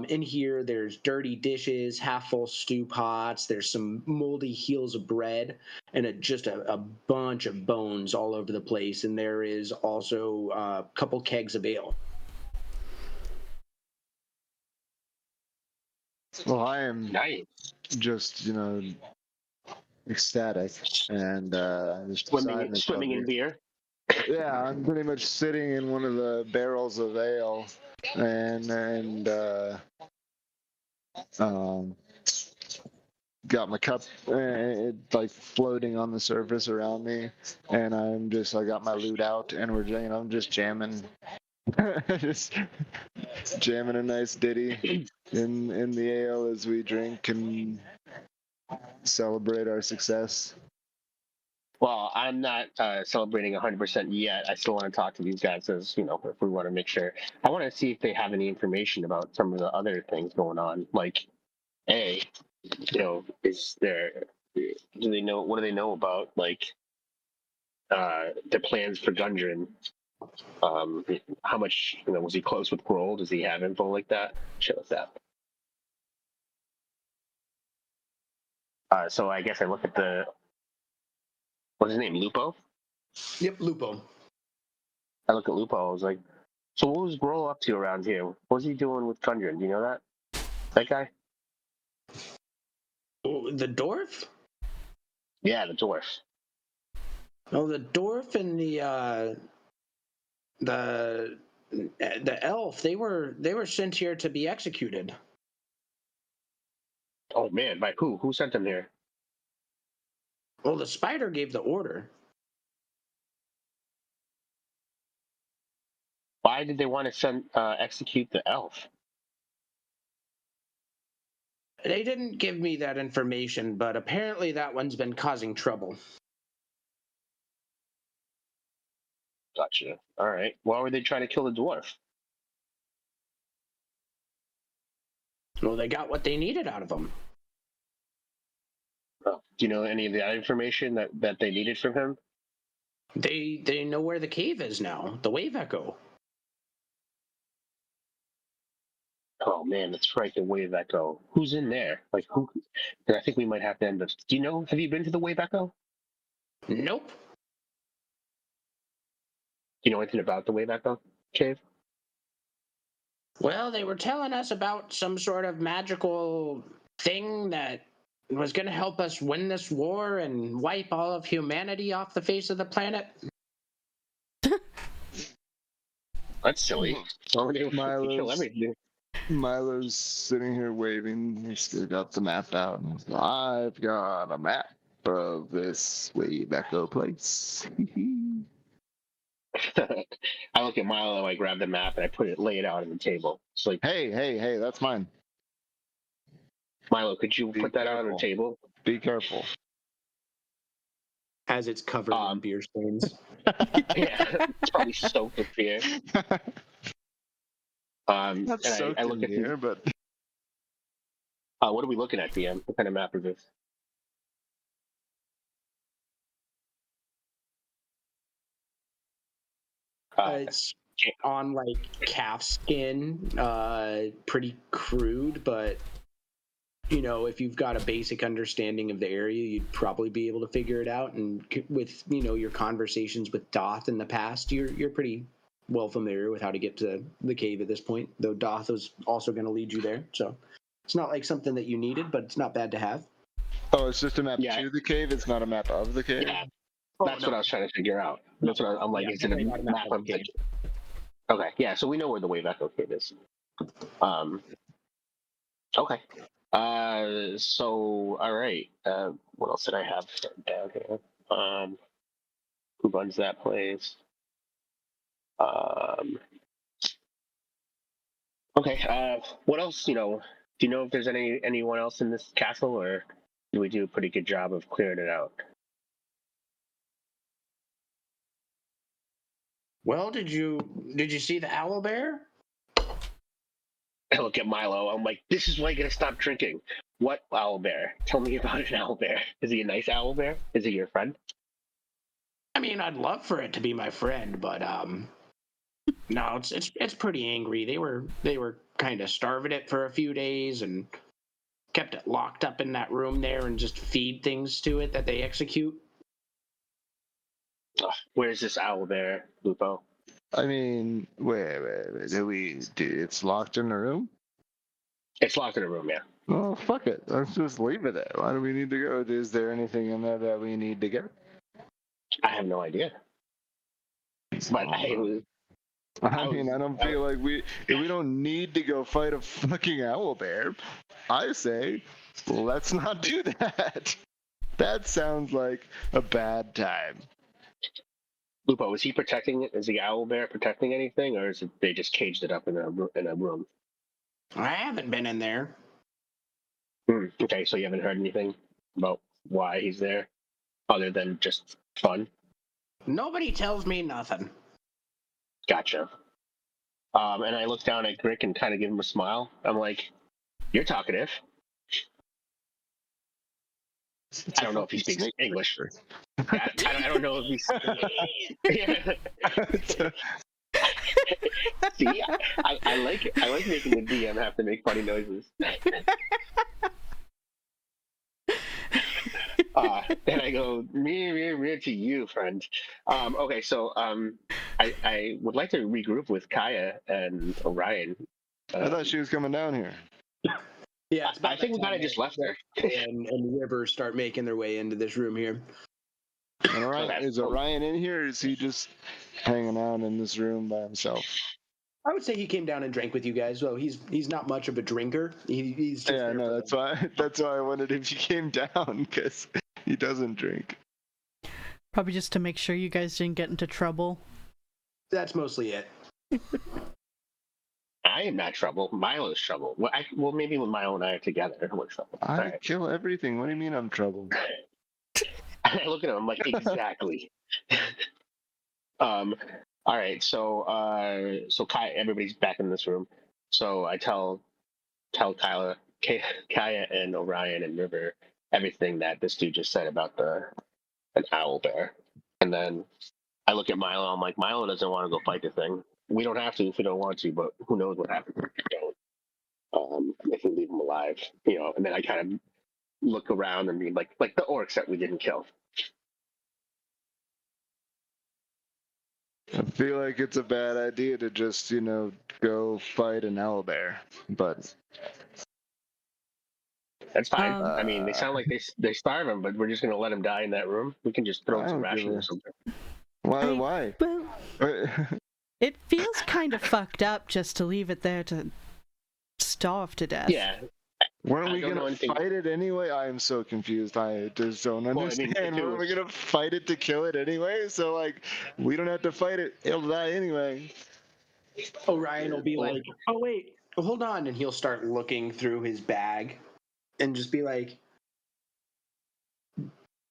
In here, there's dirty dishes, half-full stew pots. There's some moldy heels of bread, and just a bunch of bones all over the place. And there is also a couple kegs of ale. Well, I am Nice. just, ecstatic, and just beside Swimming, swimming in beer. Yeah, I'm pretty much sitting in one of the barrels of ale, and got my cup like floating on the surface around me, and I got my loot out, and I'm just jamming, just jamming a nice ditty in the ale as we drink and celebrate our success. Well, I'm not celebrating 100% yet. I still want to talk to these guys as, if we want to make sure. I want to see if they have any information about some of the other things going on. Like, A, is there, what do they know about, like, the plans for Gundren? How much, was he close with Grohl? Does he have info like that? Shit like that. So I guess I look at what's his name, Lupo? Yep, Lupo. I look at Lupo, I was like, so what was Grohl up to around here? What was he doing with Gundren? Do you know that? That guy? Oh, the dwarf? Yeah, the dwarf. Oh, the dwarf and the elf, they were sent here to be executed. Oh man, by who? Who sent them here? Well, the spider gave the order. Why did they want to execute the elf? They didn't give me that information, but apparently that one's been causing trouble. Gotcha. All right. Why were they trying to kill the dwarf? Well, they got what they needed out of him. Oh, do you know any of the other information that they needed from him? They know where the cave is now, the wave echo. Oh man, that's right, the wave echo. Who's in there? Like who? I think we might have to end up. Do you know? Have you been to the wave echo? Nope. Do you know anything about the wave echo cave? Well, they were telling us about some sort of magical thing that was going to help us win this war and wipe all of humanity off the face of the planet. That's silly. Why would they kill everything? Milo's sitting here waving. He's still got the map out. And he's like, I've got a map of this wave echo place. I look at Milo, I grab the map, and I lay it out on the table. It's like, hey, that's mine. Milo, could you put that out on the table? Be careful. As it's covered in beer stains. Yeah, it's probably soaked with beer. Not soaked I look in beer, but... what are we looking at, DM? What kind of map is this? It's on like calf skin, pretty crude, but if you've got a basic understanding of the area, you'd probably be able to figure it out. And with your conversations with Doth in the past, you're pretty well familiar with how to get to the cave at this point. Though Doth was also going to lead you there, so it's not like something that you needed, but it's not bad to have. Oh, it's just a map to the cave. It's not a map of the cave. Yeah, that's what I was trying to figure out. That's what I'm like. Is it a map of the cave? Okay, yeah. So we know where the wave echo cave is. Okay. So all right. What else did I have down here? Who runs that place? Okay. What else? Do you know if there's anyone else in this castle, or do we do a pretty good job of clearing it out? Well, did you see the owl bear? I look at Milo. I'm like, this is why you gotta stop drinking. What owl bear? Tell me about an owl bear. Is he a nice owl bear? Is he your friend? I mean, I'd love for it to be my friend, but no, it's pretty angry. They were kind of starving it for a few days and kept it locked up in that room there and just feed things to it that they execute. Where's this owl bear, Lupo? I mean, wait. It's locked in the room? It's locked in a room, yeah. Oh, fuck it. Let's just leave it there. Why do we need to go? Is there anything in there that we need to get? I have no idea. But I don't feel like we don't need to go fight a fucking owl bear. I say Let's not do that. That sounds like a bad time. Lupo, is he protecting it? Is the owl bear protecting anything, or is it they just caged it up in a room? I haven't been in there. Okay, so you haven't heard anything about why he's there, other than just fun. Nobody tells me nothing. Gotcha. And I look down at Grick and kind of give him a smile. I'm like, "You're talkative." I don't know if he speaks English. I don't know if he's. See, I like it. I like making the DM have to make funny noises. And I go, me to you, friend. Okay, so I would like to regroup with Kaya and Orion. I thought she was coming down here. Yeah, I think we kind of just left her. and River start making their way into this room here. And is Orion in here, or is he just hanging out in this room by himself? I would say he came down and drank with you guys. Well, he's not much of a drinker. He's just Yeah, no, that's why I wondered if he came down, because he doesn't drink. Probably just to make sure you guys didn't get into trouble. That's mostly it. I am not trouble. Milo's trouble. Well, maybe when Milo and I are together, we're trouble. I kill everything. What do you mean I'm trouble? And I look at him. I'm like, exactly. All right. So Kaya, everybody's back in this room. So I tell Kaya and Orion and River everything that this dude just said about an owl bear, and then I look at Milo. I'm like, Milo doesn't want to go fight the thing. We don't have to if we don't want to, but who knows what happens if we don't. If we leave him alive, And then I kind of look around and be like the orcs that we didn't kill. I feel like it's a bad idea to just, go fight an owlbear, but that's fine. I mean, they sound like they starve him, but we're just gonna let him die in that room. We can just throw some rations or something. Why? Well, it feels kind of fucked up just to leave it there to starve to death. Yeah. Weren't we going to fight it anyway? I am so confused. I just don't understand. Weren't we going to fight it to kill it anyway? So, we don't have to fight it. It'll die anyway. Orion will be like, oh, wait, hold on. And he'll start looking through his bag and just be like,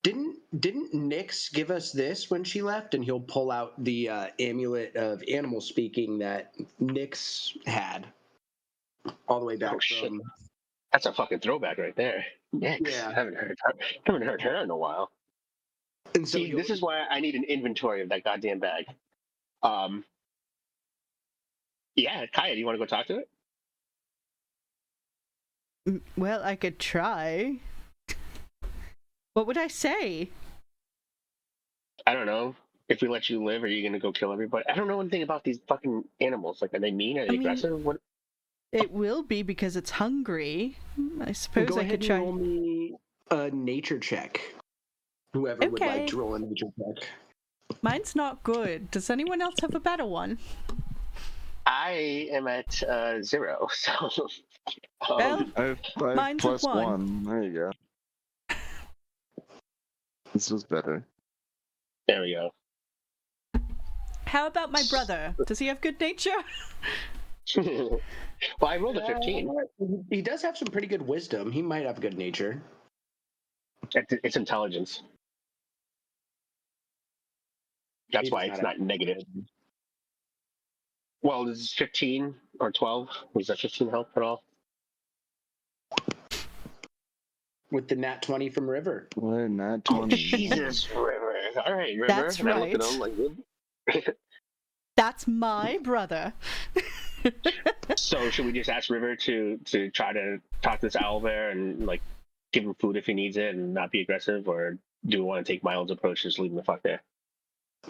Didn't Nyx give us this when she left? And he'll pull out the amulet of animal speaking that Nyx had all the way back from. That's a fucking throwback right there. Nyx. Yeah. I haven't heard her in a while. And so this is why I need an inventory of that goddamn bag. Yeah, Kaya, do you want to go talk to it? Well, I could try. What would I say? I don't know. If we let you live, are you going to go kill everybody? I don't know anything about these fucking animals. Are they mean? Are they aggressive? What? It will be because it's hungry. I suppose I could try. Roll me a nature check. Whoever would like to roll a nature check. Mine's not good. Does anyone else have a better one? I am at 0, so. Well, I have mine's plus a 1. There you go. This was better. There we go. How about my brother? Does he have good nature? Well, I rolled a 15. He does have some pretty good wisdom. He might have good nature. It's intelligence. That's why it's not negative. Well, this is 15 or 12. Was that 15 help at all? With the nat 20 from River. What, nat 20? Oh, Jesus, River. All right, River. That's and right. I look at him like, That's my brother. So should we just ask River to try to talk to this owl bear and give him food if he needs it and not be aggressive, or do we want to take Milo's approach, just leave him the fuck there?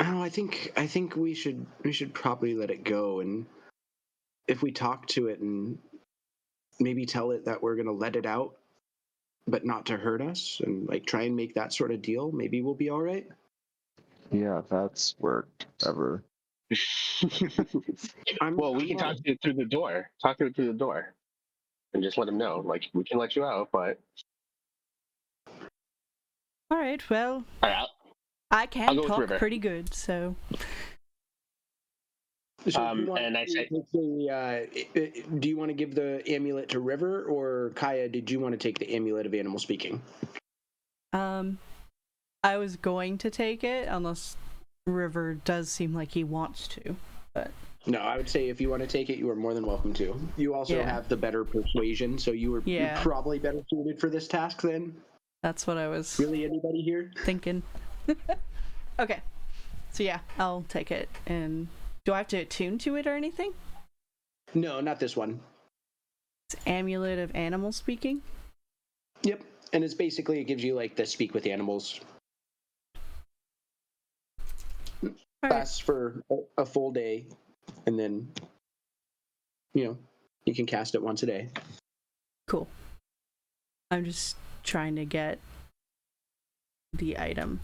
Oh, I think we should probably let it go, and if we talk to it and maybe tell it that we're gonna let it out, but not to hurt us, and try and make that sort of deal, maybe we'll be all right. Yeah, that's worked ever. Well, we can talk to it through the door. Talk to it through the door. and just let him know. Like, we can let you out, but All right, well, all right, I I'll can go with talk River. pretty good, so. So if you want and I say, do you want to give the amulet to River, or Kaya, did you want to take the amulet of animal speaking? I was going to take it, unless River does seem like he wants to, but... No, I would say if you want to take it, you are more than welcome to. You also have the better persuasion, so you're probably better suited for this task than... That's what I was... Really, anybody here? Thinking. Okay. So yeah, I'll take it. And do I have to attune to it or anything? No, not this one. It's Amulet of Animal Speaking? Yep. And it's basically, it gives you like the speak with animals. Lasts for a full day, and then, you can cast it once a day. Cool. I'm just trying to get the item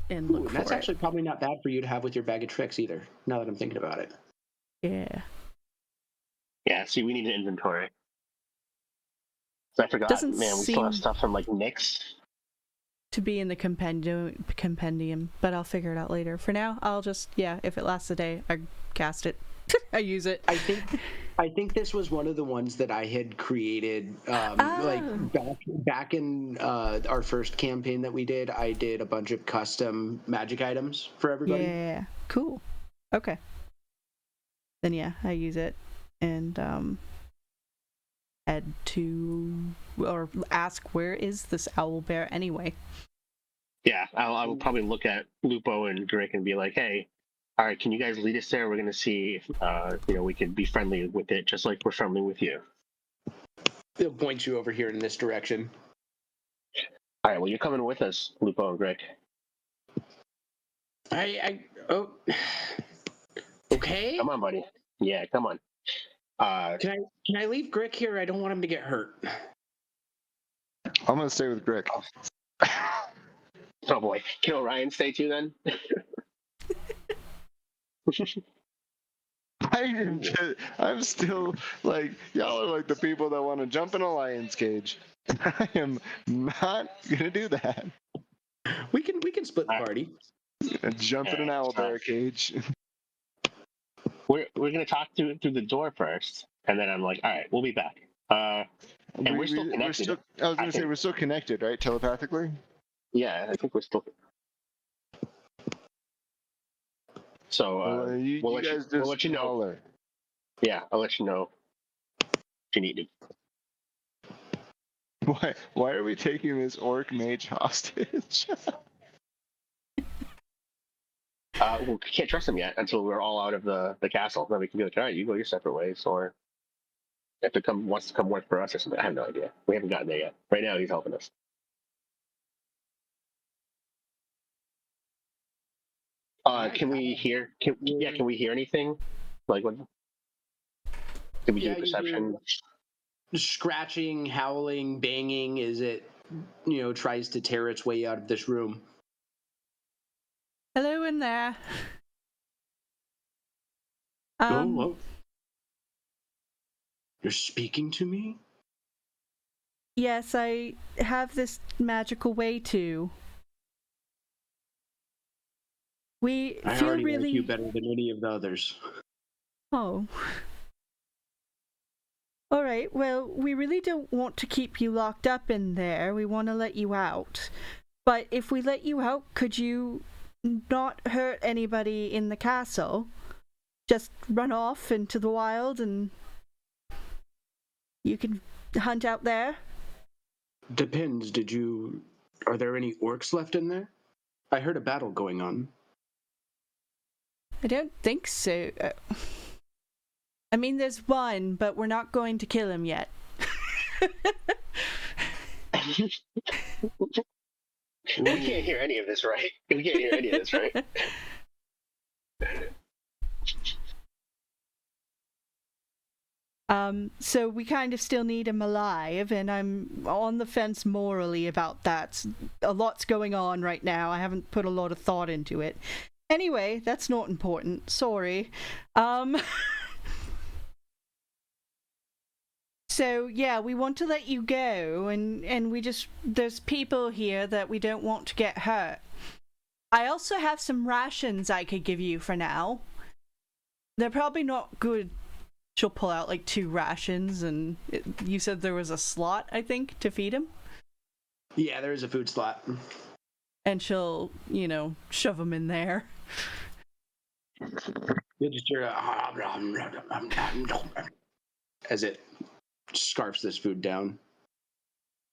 and look for it. That's actually probably not bad for you to have with your bag of tricks either, now that I'm thinking about it. Yeah. yeah, see, we need an inventory. So I forgot, Doesn't man, we still have stuff from, like, Nyx. To be in the compendium, but I'll figure it out later. For now, I'll just, if it lasts a day, I cast it. I use it. I think this was one of the ones that I had created, like back in our first campaign that we did. I did a bunch of custom magic items for everybody. Yeah, cool. Okay. Then I use it and head to, or ask, where is this owl bear anyway? Yeah, I will probably look at Lupo and Drake and be like, hey, all right, can you guys lead us there? We're going to see if, we can be friendly with it, just like we're friendly with you. They'll point you over here in this direction. All right, well, you're coming with us, Lupo and Drake. Okay. Come on, buddy. Yeah, come on. Can I leave Grick here? I don't want him to get hurt. I'm gonna stay with Grick. Oh boy, can Orion stay too then? I'm still like, y'all are like the people that want to jump in a lion's cage. I am not gonna do that. We can split the party. And jump in an owlbear cage. We're gonna talk through the door first, and then I'm like, all right, we'll be back. And we're still connected. I was gonna say we're still connected, right? Telepathically. Yeah, I think we're still. So we'll let you know. Yeah, I'll let you know if you need to. Why are we taking this orc mage hostage? We can't trust him yet until we're all out of the castle. Then we can be like, all right, you go your separate ways, or if it wants to come work for us or something. I have no idea. We haven't gotten there yet. Right now, he's helping us. Can we hear? Can we hear anything? Like what? Can we do perception? Scratching, howling, banging as it, tries to tear its way out of this room. Hello in there. You're speaking to me? Yes, I have this magical way to. I feel already really like you better than any of the others. Oh. All right, well, we really don't want to keep you locked up in there. We want to let you out. But if we let you out, could you not hurt anybody in the castle? Just run off into the wild and you can hunt out there? Depends. Are there any orcs left in there? I heard a battle going on. I don't think so. I mean, there's one, but we're not going to kill him yet. We can't hear any of this, right? We can't hear any of this, right? So we kind of still need him alive, and I'm on the fence morally about that. A lot's going on right now. I haven't put a lot of thought into it. Anyway, that's not So yeah, we want to let you go, and there's people here that we don't want to get hurt. I also have some rations I could give you for now. They're probably not good. She'll pull out like 2 rations, and you said there was a slot, I think, to feed him. Yeah, there is a food slot. And she'll, shove them in there. You'll just hear as it scarfs this food down.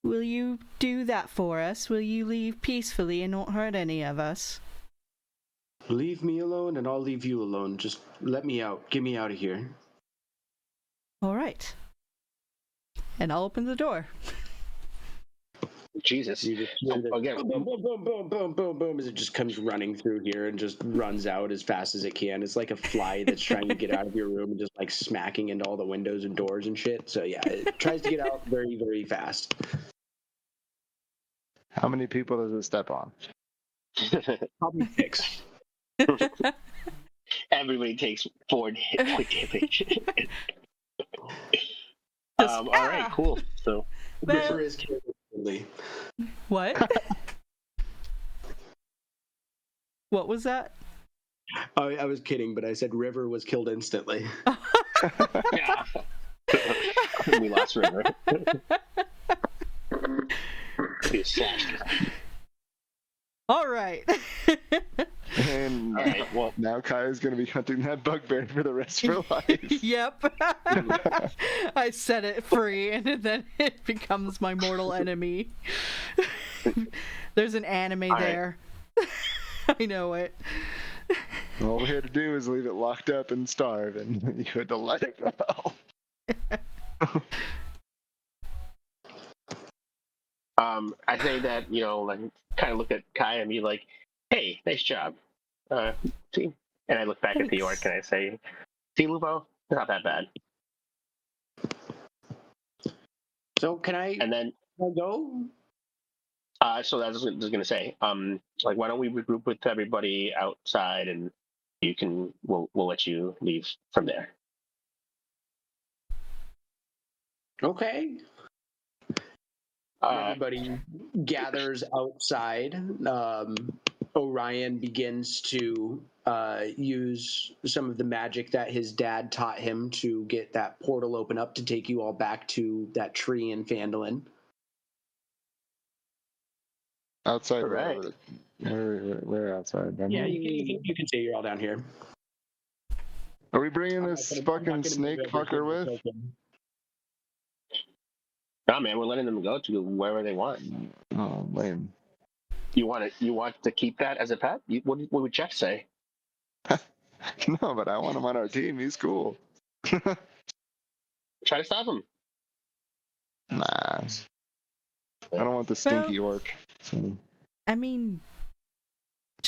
Will you do that for us? Will you leave peacefully and not hurt any of us? Leave me alone and I'll leave you alone. Just let me out. Get me out of here. All right. And I'll open the door. Jesus. Again, boom, boom, boom, boom, boom, boom, boom, as it just comes running through here and just runs out as fast as it can. It's like a fly that's trying to get out of your room and just like smacking into all the windows and doors and shit. So yeah, it tries to get out very, very fast. How many people does it step on? Probably 6. Everybody takes 4 hit point damage. All right, cool. So, River is killed instantly. What? What was that? Oh, I was kidding, but I said River was killed instantly. yeah. We lost River. He slashed her. All right. And All right, well, now Kaya's going to be hunting that bugbear for the rest of her life. Yep. I set it free, and then it becomes my mortal enemy. There's an anime there. I know it. All we had to do is leave it locked up and starve, and you had to let it go. I say that, like, kind of look at Kaya and be like, hey, nice job. See? And I look back at the orc and I say, see, Lupo, not that bad. So can I go? So that's what I was going to say. Like, why don't we regroup with everybody outside and we'll let you leave from there. Okay. Everybody gathers outside. Orion begins to use some of the magic that his dad taught him to get that portal open up to take you all back to that tree in Phandalin. Outside, right. We're outside. Yeah, you can say you're all down here. Are we bringing this fucking snake fucker with? No, man, we're letting them go to wherever they want. Oh, lame. You want to keep that as a pet? What would Jeff say? No, but I want him on our team. He's cool. Try to stop him. Nah. I don't want the stinky orc. So. I mean,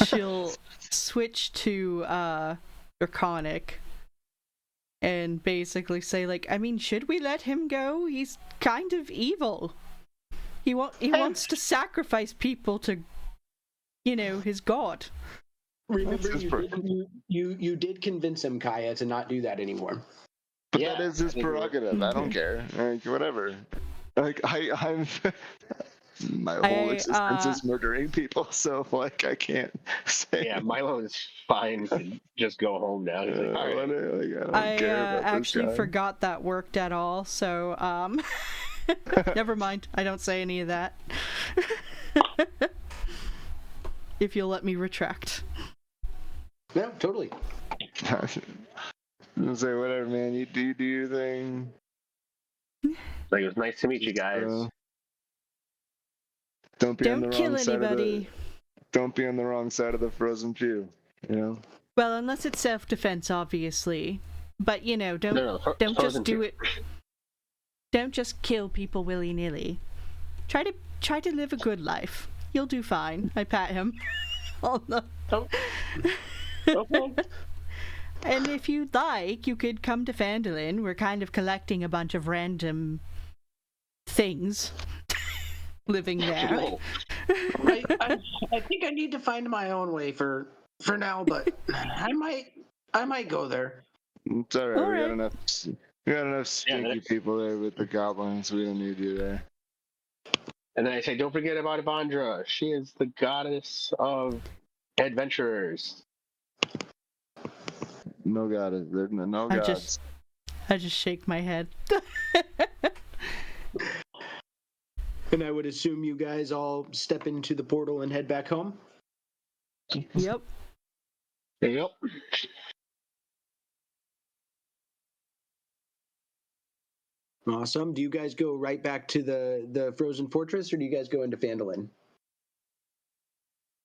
she'll switch to Draconic and basically say, like, I mean, should we let him go? He's kind of evil. He wants to sacrifice people to, his god. Remember, you did convince him, Kaya, to not do that anymore. But that is his prerogative. I don't care. Like, whatever. Like, I'm my whole existence is murdering people, so like I can't say. Yeah, Milo is fine to just go home now. He's like, all right. I actually forgot that worked at all, so never mind. I don't say any of that. If you'll let me retract. Yeah, totally. I'm gonna say whatever, man. You do your thing. Like, it was nice to meet you guys. Don't be on the kill wrong side anybody. Don't be on the wrong side of the frozen pew. Well, unless it's self-defense, obviously. But don't just do it. Don't just kill people willy-nilly. Try to live a good life. You'll do fine. I pat him on the. Okay. And if you'd like, you could come to Phandalin. We're kind of collecting a bunch of random things living there. I think I need to find my own way for now, but I might go there. It's all right. We got enough. We got enough stinky then- people there with the goblins. We don't need you there. And then I say, don't forget about Evandra. She is the goddess of adventurers. No goddess. There's no I gods. just shake my head. And I would assume you guys all step into the portal and head back home. Yep. Yep. Awesome. Do you guys go right back to the frozen fortress, or do you guys go into Phandalin?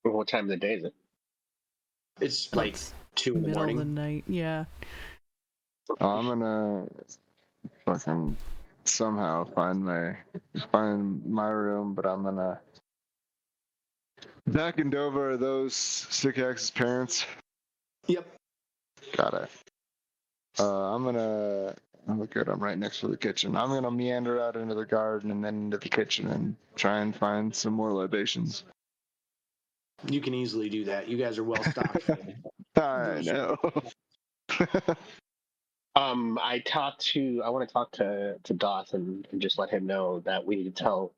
What time of the day is it? It's like It's 2 in the middle morning. of the night. Yeah. I'm gonna fucking somehow find my room, but I'm gonna. Zach and Dover are those Sycax's parents? Yep. Got it. I'm gonna. Oh, good. I'm right next to the kitchen. I'm gonna meander out into the garden and then into the kitchen and try and find some more libations. You can easily do that. You guys are well stocked. I know. I want to talk to Doth and just let him know that we need to tell,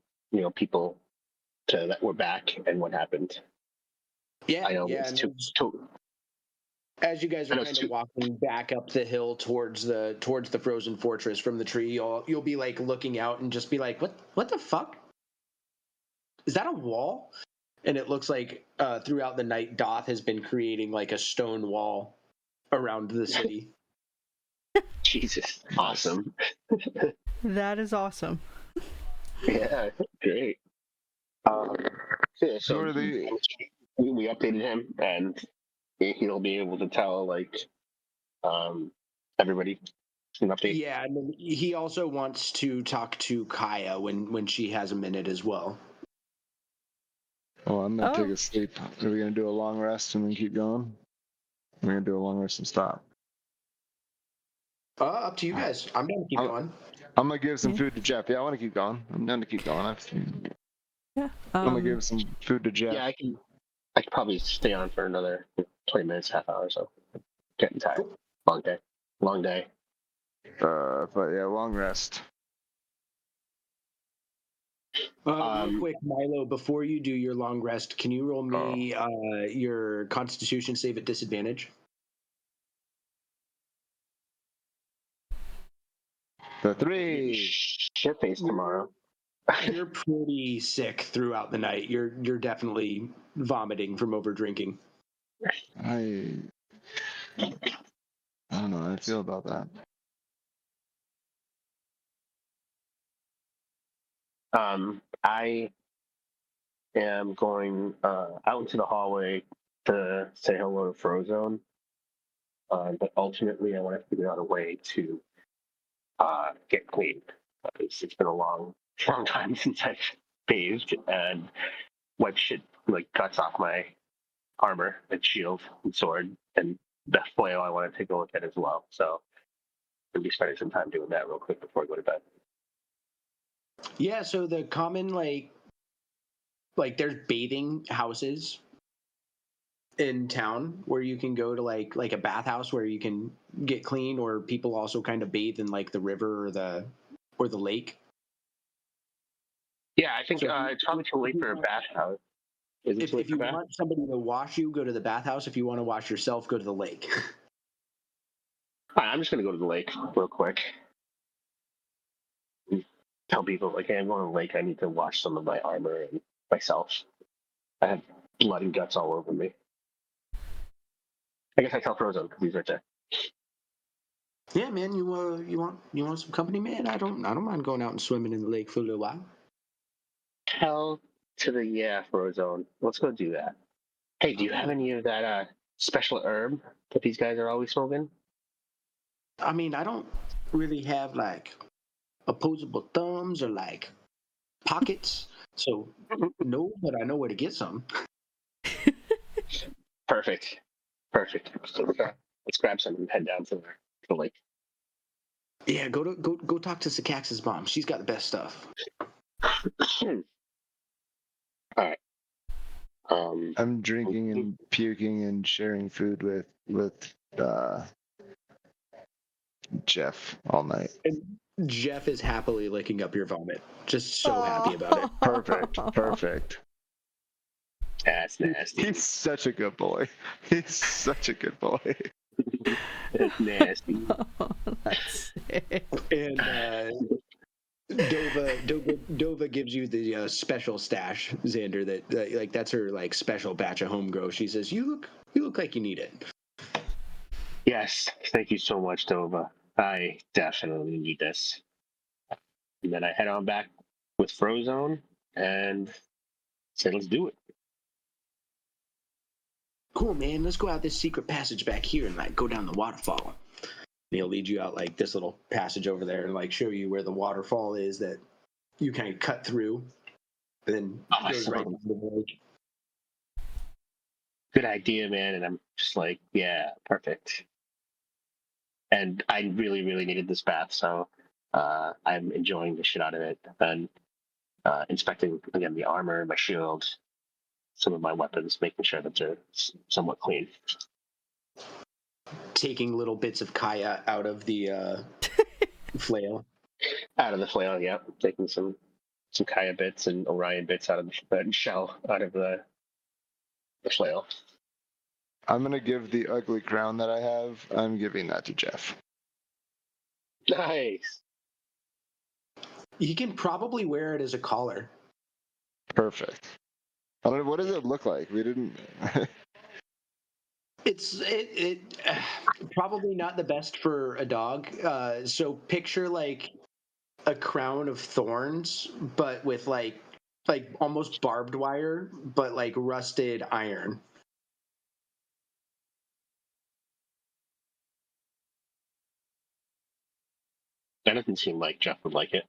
people that we're back and what happened. Yeah, I know yeah. it's And too as you guys I are know it's kind of walking back up the hill towards the frozen fortress from the tree, you'll be like looking out and just be like, what the fuck? Is that a wall? And it looks like throughout the night, Doth has been creating like a stone wall around the city. Jesus. Awesome. That is awesome. Yeah, great. Yeah, so Who are the? we updated him, and he'll be able to tell everybody an update. Yeah, and then he also wants to talk to Kaya when she has a minute as well. Oh, I'm gonna Oh. take a sleep. Are we gonna do a long rest and then keep going? We're gonna do a long rest and stop. Up to you guys. I'm down to keep going. I'm gonna give some Yeah. food to Jeff. Yeah, I want to keep going. I'm down to keep going. Yeah. I'm gonna give some food to Jeff. Yeah, I could probably stay on for another 20 minutes, half hour or so. Getting tired. Long day. Long day. But yeah, long rest. Real quick, Milo, before you do your long rest, can you roll me your Constitution save at disadvantage? The 3. Shit face tomorrow. You're pretty sick throughout the night. You're definitely vomiting from over drinking. I don't know how I feel about that. I am going out into the hallway to say hello to Frozone. But ultimately, I want to figure out a way to get clean. It's been a long time since I've bathed and wiped shit like guts off my armor and shield and sword, and the flail I want to take a look at as well. So I'll be spending some time doing that real quick before I go to bed. Yeah, so the common like there's bathing houses in town where you can go to like a bathhouse where you can get clean, or people also kind of bathe in like the river or the lake. Yeah, I think So it's probably too late for a bathhouse. Is it too late If you for a bath? want somebody to wash you, go to the bathhouse. If you want to wash yourself, go to the lake. All right, I'm just gonna go to the lake real quick. Tell people like, hey, I'm going to the lake. I need to wash some of my armor and myself. I have blood and guts all over me. I guess I tell Frozone because he's right there. Yeah, man, you want some company, man? I don't mind going out and swimming in the lake for a little while. Hell to the yeah, Frozone. Let's go do that. Hey, do you have any of that special herb that these guys are always smoking? I mean, I don't really have like opposable thumbs or like pockets, so no, but I know where to get some. Perfect. So let's grab some and head down to the lake. Yeah, go talk to Sycax's mom. She's got the best stuff. All right. I'm drinking and puking and sharing food with Jeff all night. And Jeff is happily licking up your vomit. Just so happy about it. Perfect. That's nasty. He's such a good boy. He's such a good boy. That's nasty. That's sick. And Dova gives you the special stash, Xander. That like that's her like special batch of home grow. She says, "You look like you need it." Yes, thank you so much, Dova. I definitely need this. And then I head on back with Frozone and say, let's do it. Cool, man. Let's go out this secret passage back here and like go down the waterfall. And he'll lead you out like this little passage over there and like show you where the waterfall is that you kind of cut through. And then goes right into the village. Good idea, man. And I'm just like, yeah, perfect. And I really, really needed this bath, so I'm enjoying the shit out of it. And inspecting again the armor, my shield, some of my weapons, making sure that they're somewhat clean. Taking little bits of Kaya out of the flail. Out of the flail, yeah. Taking some Kaya bits and Orion bits out of the shell out of the flail. I'm gonna give the ugly crown that I have. I'm giving that to Jeff. Nice. You can probably wear it as a collar. Perfect. I don't know, what does it look like? We didn't. It's probably not the best for a dog. So picture like a crown of thorns, but with like almost barbed wire, but like rusted iron. That doesn't seem like Jeff would like it.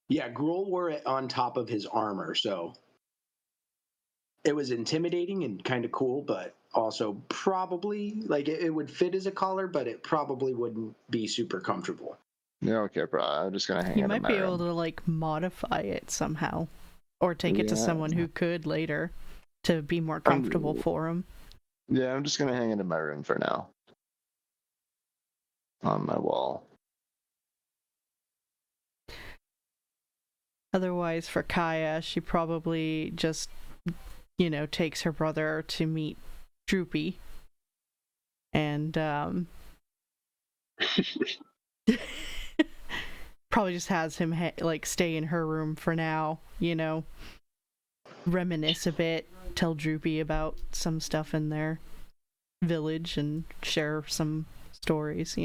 Yeah, Gruul wore it on top of his armor, so it was intimidating and kind of cool, but also probably like it would fit as a collar, but it probably wouldn't be super comfortable. Yeah, okay, bro. I'm just gonna hang You it might in my be room. able to like modify it somehow, or take it to Yeah. someone who could later to be more comfortable for him. Yeah, I'm just gonna hang it in my room for now. On my wall. Otherwise, for Kaya, she probably just, takes her brother to meet Droopy. And, probably just has him, stay in her room for now, reminisce a bit, tell Droopy about some stuff in their village, and share some stories,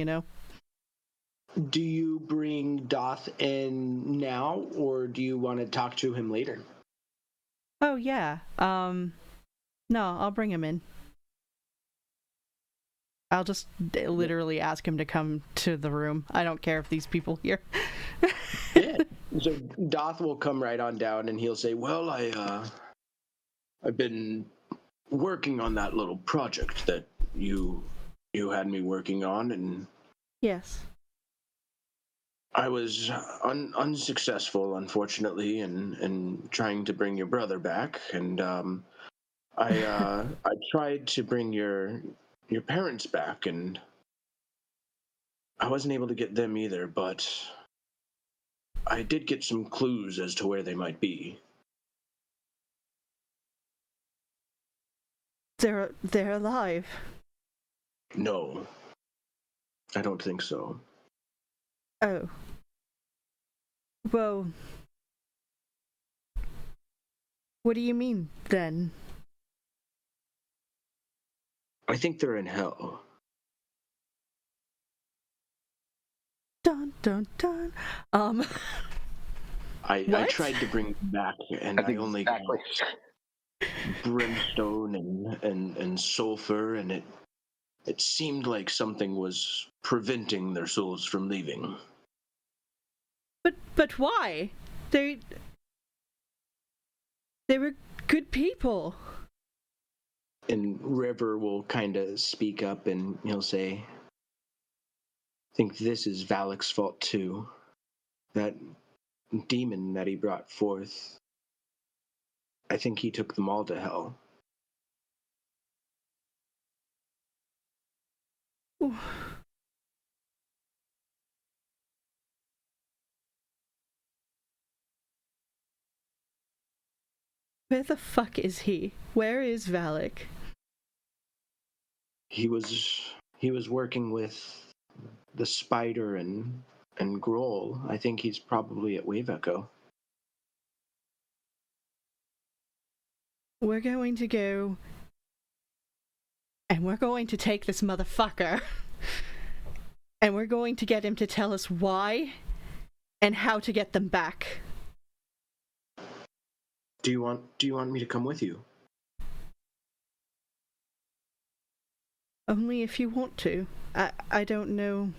Do you bring Doth in now, or do you want to talk to him later? Oh, yeah. No, I'll bring him in. I'll just literally ask him to come to the room. I don't care if these people here. Yeah. So Doth will come right on down, and he'll say, "Well, I've been working on that little project that you had me working on, and Yes. I was unsuccessful, unfortunately, in trying to bring your brother back, and I tried to bring your parents back, and I wasn't able to get them either, but I did get some clues as to where they might be." They're alive. No, I don't think so. Oh. Well, what do you mean, then? I think they're in hell. Dun, dun, dun. I What? tried to bring them back, and I only exactly. got brimstone and sulfur, and it seemed like something was preventing their souls from leaving. But why? They were good people. And River will kind of speak up, and he'll say, "I think this is Valak's fault too. That demon that he brought forth. I think he took them all to hell. Ooh. Where the fuck is he? Where is Valak? He was working with the Spider and Grohl. I think he's probably at Wave Echo. We're going to go, and we're going to take this motherfucker, and we're going to get him to tell us why and how to get them back. Do you want me to come with you? Only if you want to. I don't know.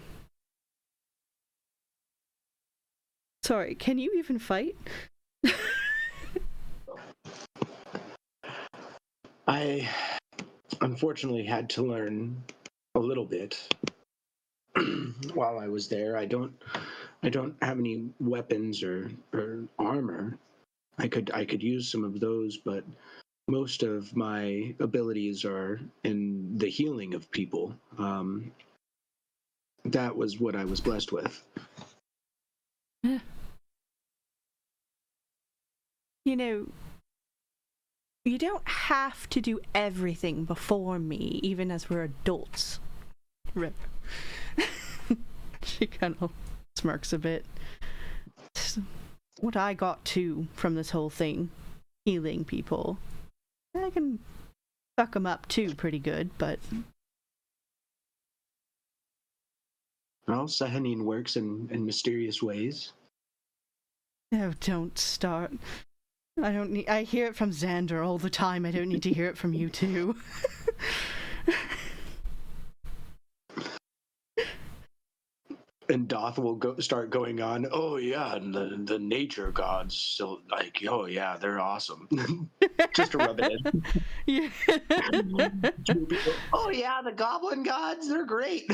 Sorry, can you even fight? I unfortunately had to learn a little bit while I was there. I don't have any weapons or armor. I could use some of those, but most of my abilities are in the healing of people. That was what I was blessed with. You know, you don't have to do everything before me, even as we're adults. Rip. She kind of smirks a bit. What I got too from this whole thing, healing people. I can fuck them up too pretty good, but... Well, Sahanin works in mysterious ways. Oh, don't start. I hear it from Xander all the time. I don't need to hear it from you too. And Doth will start going on, oh yeah, and the nature gods, so like, oh yeah, they're awesome. Just to rub it in. Yeah. Oh yeah, the goblin gods, they're great.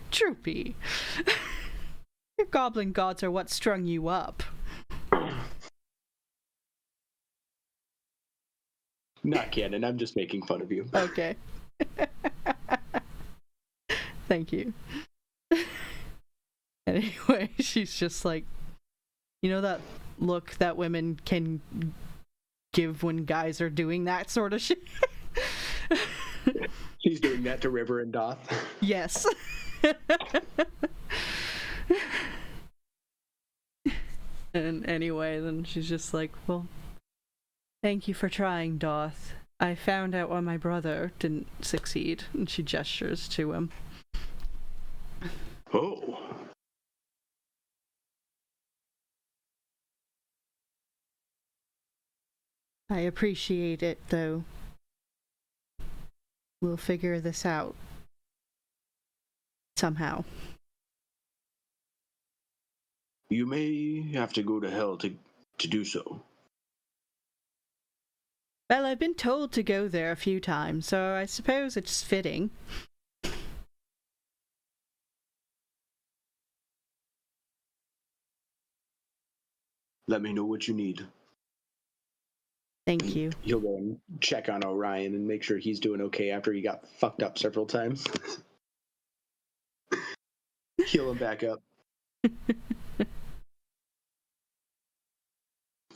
Troopy. Your goblin gods are what strung you up. Not canon, I'm just making fun of you. Okay. Thank you. Anyway, she's just like, you know that look that women can give when guys are doing that sort of shit? She's doing that to River and Doth. Yes. And anyway, then she's just like, well, thank you for trying, Doth. I found out why my brother didn't succeed. And she gestures to him. Oh. I appreciate it, though. We'll figure this out. Somehow. You may have to go to hell to do so. Well, I've been told to go there a few times, so I suppose it's fitting. Let me know what you need. Thank you. He'll go and check on Orion and make sure he's doing okay after he got fucked up several times. Heal him back up.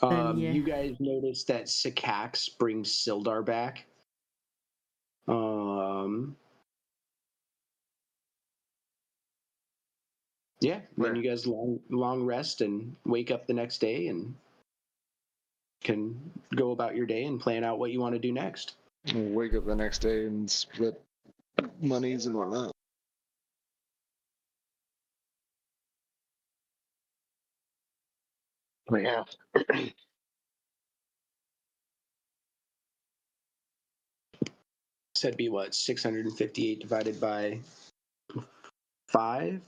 Yeah. You guys notice that Sycax brings Sildar back. Yeah, Where? then you guys long rest and wake up the next day and can go about your day and plan out what you want to do next. We'll wake up the next day and split monies and whatnot. But yeah. So that'd be what, 658 divided by 5?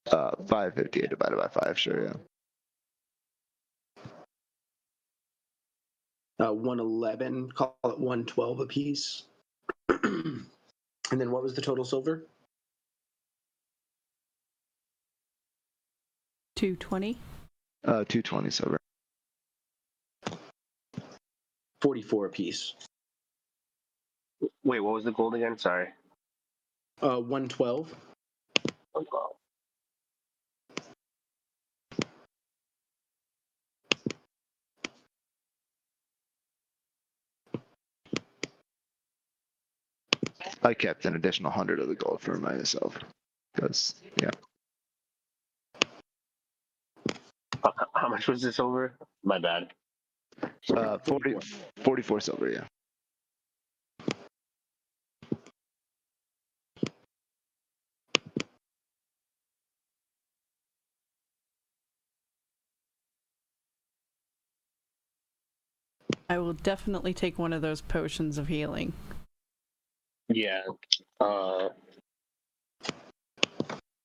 558 divided by 5, sure, yeah. 111, call it 112 apiece. And then what was the total silver? 220. 220 silver. 44 apiece. Wait, what was the gold again? Sorry. 112. Oh, wow. I kept an additional 100 of the gold for myself. Because, yeah. How much was this over? My bad. 44 silver, yeah. I will definitely take one of those potions of healing. Yeah.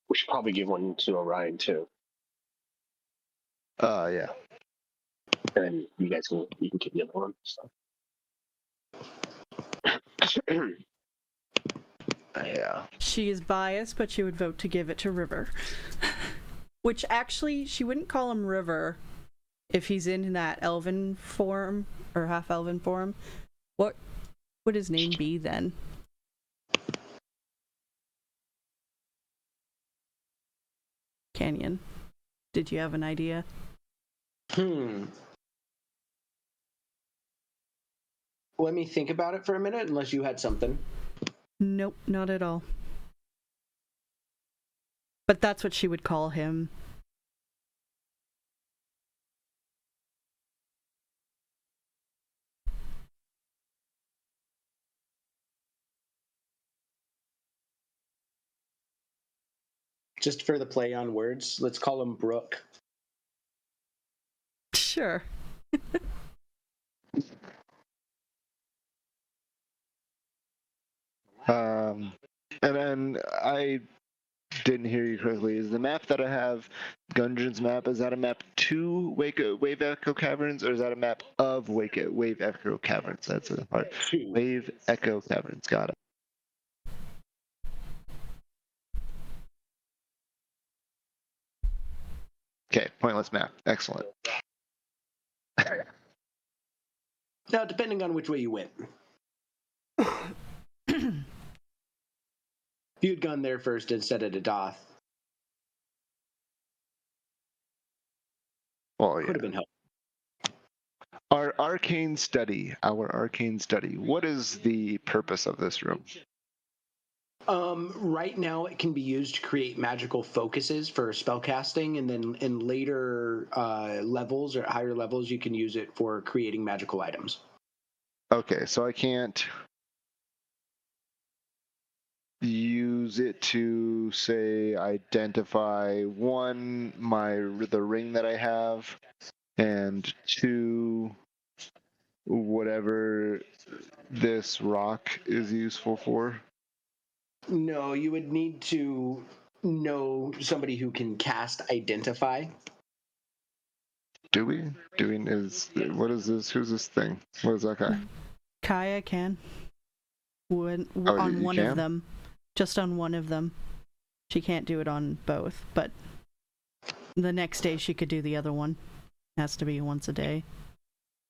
We should probably give one to Orion too, Yeah. and then you can keep the other one. So. Yeah. She is biased, but she would vote to give it to River. Which actually, she wouldn't call him River if he's in that elven form or half elven form. What would his name be then? Canyon. Did you have an idea? Let me think about it for a minute, unless you had something. Nope, not at all. But that's what she would call him. Just for the play on words, let's call him Brooke. Sure. And then I didn't hear you correctly. Is the map that I have, Gungeon's map, is that a map to Wave Echo Caverns, or is that a map of Wave Echo Caverns? That's the part. Wave Echo Caverns, got it. Okay, pointless map. Excellent. Now, depending on which way you went. If you'd gone there first instead of to Doth, Well, yeah. could have been helpful. Our arcane study. What is the purpose of this room? Right now, it can be used to create magical focuses for spellcasting, and then in later levels or higher levels, you can use it for creating magical items. Okay, so I can't use it to, say, identify one, the ring that I have, and two, whatever this rock is useful for. No, you would need to know somebody who can cast Identify. Do we? What is this? Who's this thing? What is that guy? Kaya can. On you one can? of them. Just on one of them. She can't do it on both, but the next day she could do the other one. Has to be once a day.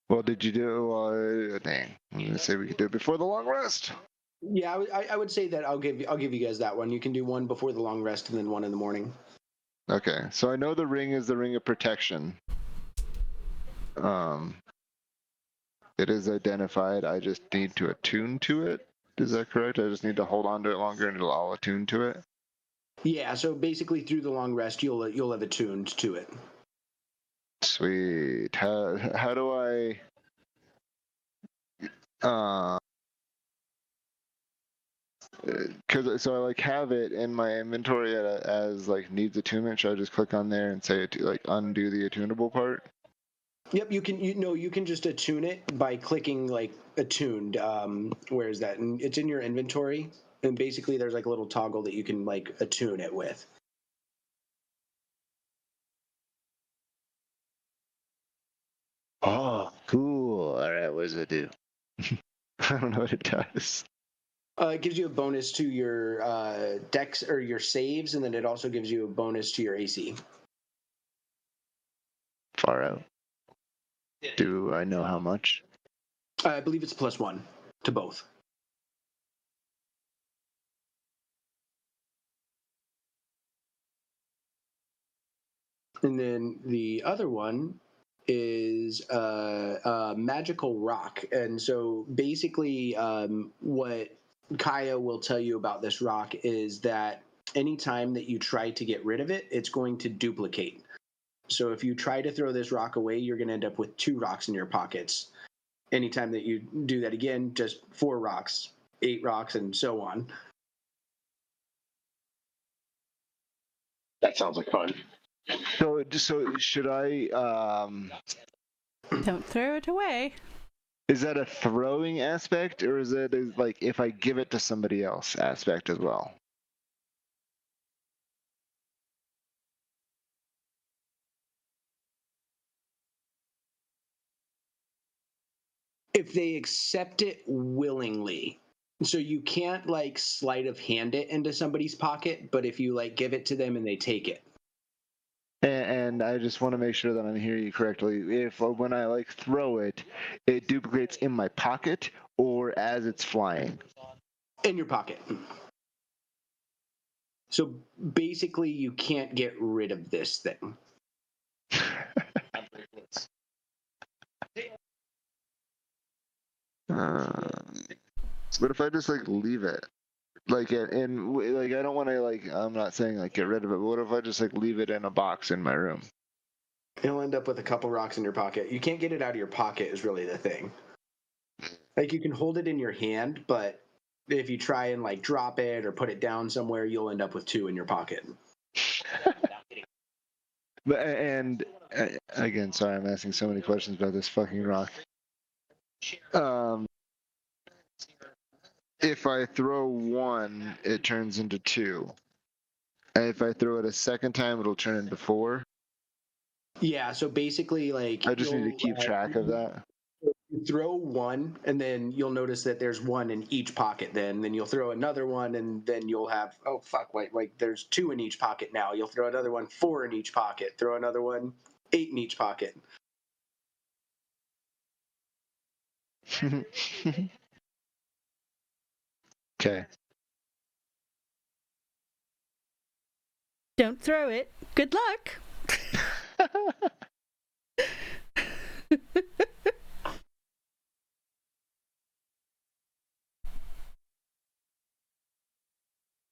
Well, did you do? Dang, I'm gonna say we could do it before the long rest. Yeah, I would say that I'll give you guys that one. You can do one before the long rest and then one in the morning. Okay, so I know the ring is the ring of protection. It is identified. I just need to attune to it. Is that correct? I just need to hold on to it longer and I'll attune to it. Yeah, so basically through the long rest, you'll have attuned to it. Sweet. How do I? Because so I like have it in my inventory as like needs attunement. Should I just click on there and say like undo the attunable part? Yep, you can just attune it by clicking like attuned. Where is that? And it's in your inventory, and basically there's like a little toggle that you can like attune it with. Oh, cool. All right, what does it do? I don't know what it does. It gives you a bonus to your dex or your saves, and then it also gives you a bonus to your AC. far out? Do I know how much? I believe it's +1 to both. And then the other one is a magical rock. And so basically, what Kaya will tell you about this rock is that anytime that you try to get rid of it, it's going to duplicate. So if you try to throw this rock away, you're going to end up with 2 rocks in your pockets. Anytime that you do that again, just 4 rocks, 8 rocks, and so on. That sounds like fun. So should I? Don't throw it away. Is that a throwing aspect, or is it like if I give it to somebody else aspect as well? If they accept it willingly. So you can't like sleight of hand it into somebody's pocket, but if you like give it to them and they take it. And I just want to make sure that I'm hearing you correctly. If when I like throw it, it duplicates in my pocket or as it's flying. In your pocket. So basically, you can't get rid of this thing. What if I just like leave it? Like and like I don't want to like I'm not saying like get rid of it. But what if I just like leave it in a box in my room? You'll end up with a couple rocks in your pocket. You can't get it out of your pocket is really the thing. Like you can hold it in your hand, but if you try and like drop it or put it down somewhere, you'll end up with 2 in your pocket. But and again, sorry, I'm asking so many questions about this fucking rock. If I throw 1, it turns into 2. And if I throw it a second time, it'll turn into 4. Yeah, so basically, like I just need to keep track of that. You throw 1, and then you'll notice that there's 1 in each pocket. Then you'll throw another one, and then you'll have wait, there's 2 in each pocket now. You'll throw another one, 4 in each pocket. Throw another one, 8 in each pocket. Okay. Don't throw it. Good luck.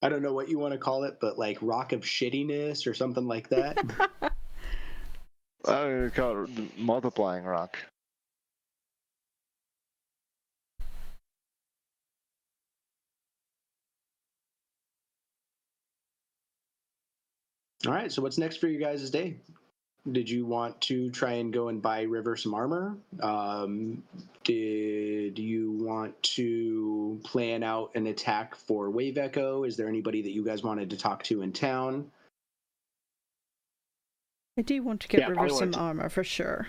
I don't know what you want to call it, but like rock of shittiness or something like that. I would call it the multiplying rock. All right, so what's next for you guys' day? Did you want to try and go and buy River some armor? Did you want to plan out an attack for Wave Echo? Is there anybody that you guys wanted to talk to in town? I do want to get Yeah, River I some want to- armor for sure.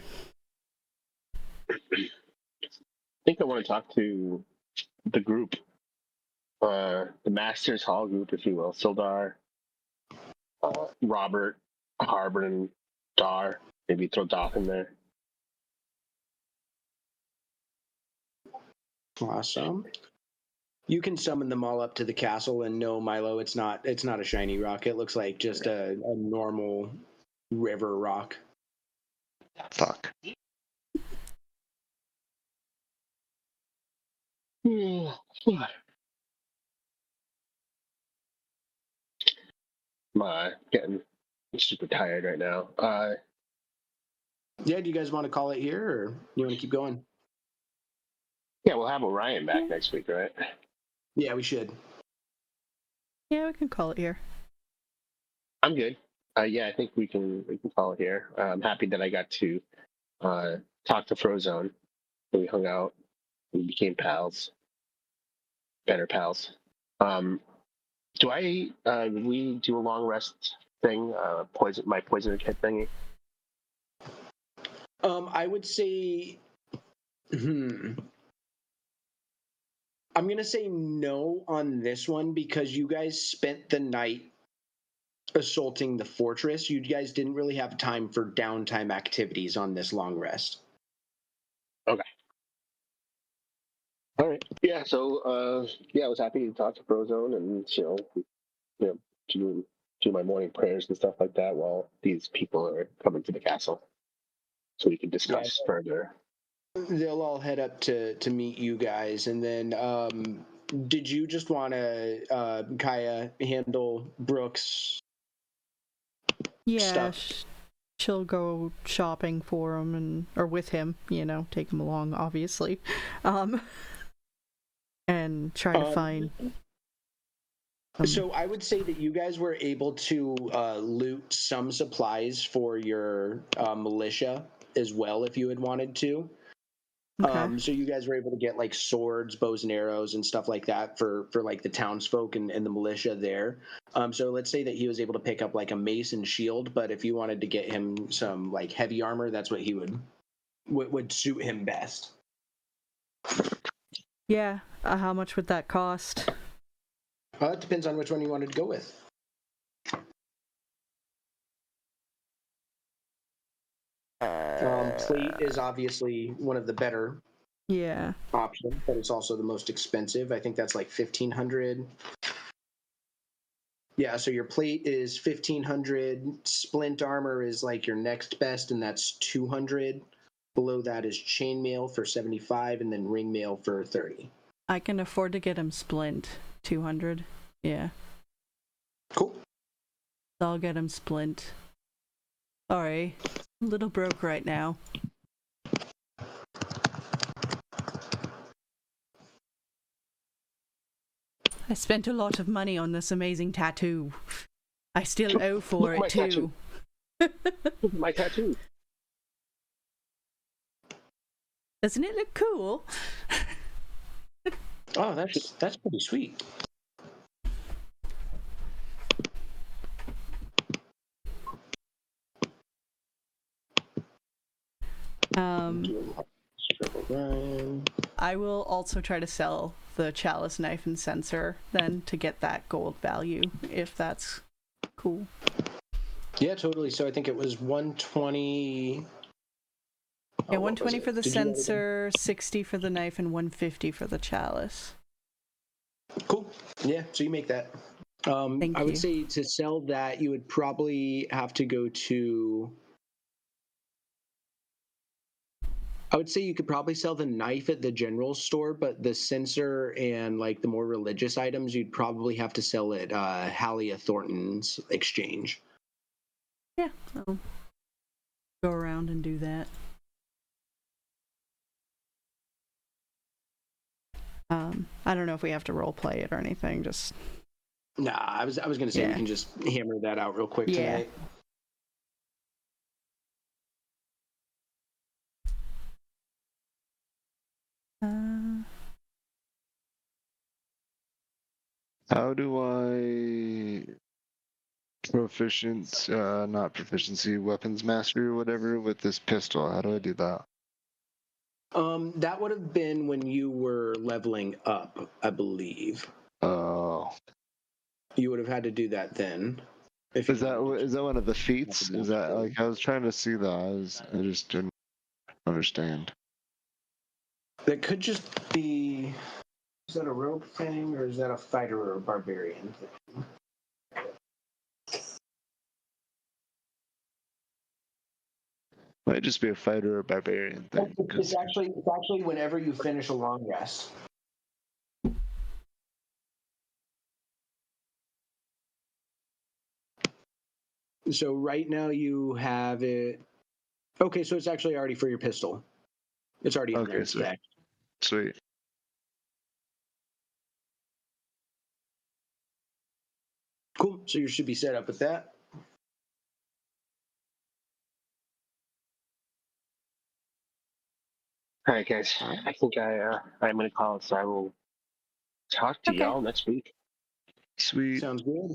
I think I want to talk to the group, the Masters Hall group, if you will. Sildar, Robert, Harbin, Dar. Maybe throw Doth in there. Awesome. You can summon them all up to the castle, and no, Milo, it's not a shiny rock. It looks like just a normal river rock. Fuck. My getting super tired right now. Yeah, do you guys want to call it here, or you want to keep going? Yeah, we'll have Orion back next week, right? Yeah, we should. Yeah, we can call it here. I'm good. Yeah, I think we can call it here. I'm happy that I got to talk to Frozone. We hung out. We became pals. Better pals. Do we do a long rest thing? My poison kit thingy. I would say, I'm gonna say no on this one because you guys spent the night assaulting the fortress, you guys didn't really have time for downtime activities on this long rest. Okay. All right. Yeah. So, yeah, I was happy to talk to Frozone and do my morning prayers and stuff like that while these people are coming to the castle, so we can discuss further. They'll all head up to meet you guys, and then did you just want to Kaya handle Brooks? Yeah, Stuff. she'll go shopping for him or with him, take him along, obviously, and try to find. So I would say that you guys were able to loot some supplies for your militia as well, if you had wanted to. Okay. So you guys were able to get like swords, bows and arrows, and stuff like that for like the townsfolk and the militia there. So let's say that he was able to pick up like a mace and shield, but if you wanted to get him some like heavy armor, that's what he would suit him best. Yeah. How much would that cost? It depends on which one you wanted to go with. Plate is obviously one of the better options, but it's also the most expensive. I think that's like 1,500. Yeah, so your plate is 1,500. Splint armor is like your next best, and that's 200. Below that is chainmail for 75, and then ring mail for 30. I can afford to get him splint. 200. Yeah. Cool. I'll get him splint. Sorry. A little broke right now. I spent a lot of money on this amazing tattoo. I still owe for it too. My tattoo. Doesn't it look cool? Oh, that's pretty sweet. I will also try to sell the chalice, knife, and censer then to get that gold value, if that's cool. Yeah, totally. So I think it was 120. Yeah, 120 for the censer, 60 for the knife, and 150 for the chalice. Cool. Yeah, so you make that. I would say to sell that, you would probably have to go to... I would say you could probably sell the knife at the general store, but the censer and like the more religious items, you'd probably have to sell at Hallia Thornton's exchange. Yeah, I'll go around and do that. I don't know if we have to role play it or anything. Just nah, I was gonna say we can just hammer that out real quick tonight. How do I not proficiency, weapons mastery or whatever with this pistol? How do I do that? That would have been when you were leveling up, I believe. Oh. You would have had to do that then. Is that one of the feats? Is that like I was trying to see that? I just didn't understand. That could just be. Is that a rogue thing, or is that a fighter or a barbarian thing? Might just be a fighter or a barbarian thing. It's actually whenever you finish a long rest. So right now you have it. Okay, so it's actually already for your pistol. It's already in there. It's stacked. Sweet. Cool. So you should be set up with that. All right, guys. I think I'm going to call it, so I will talk to y'all next week. Sweet. Sounds good.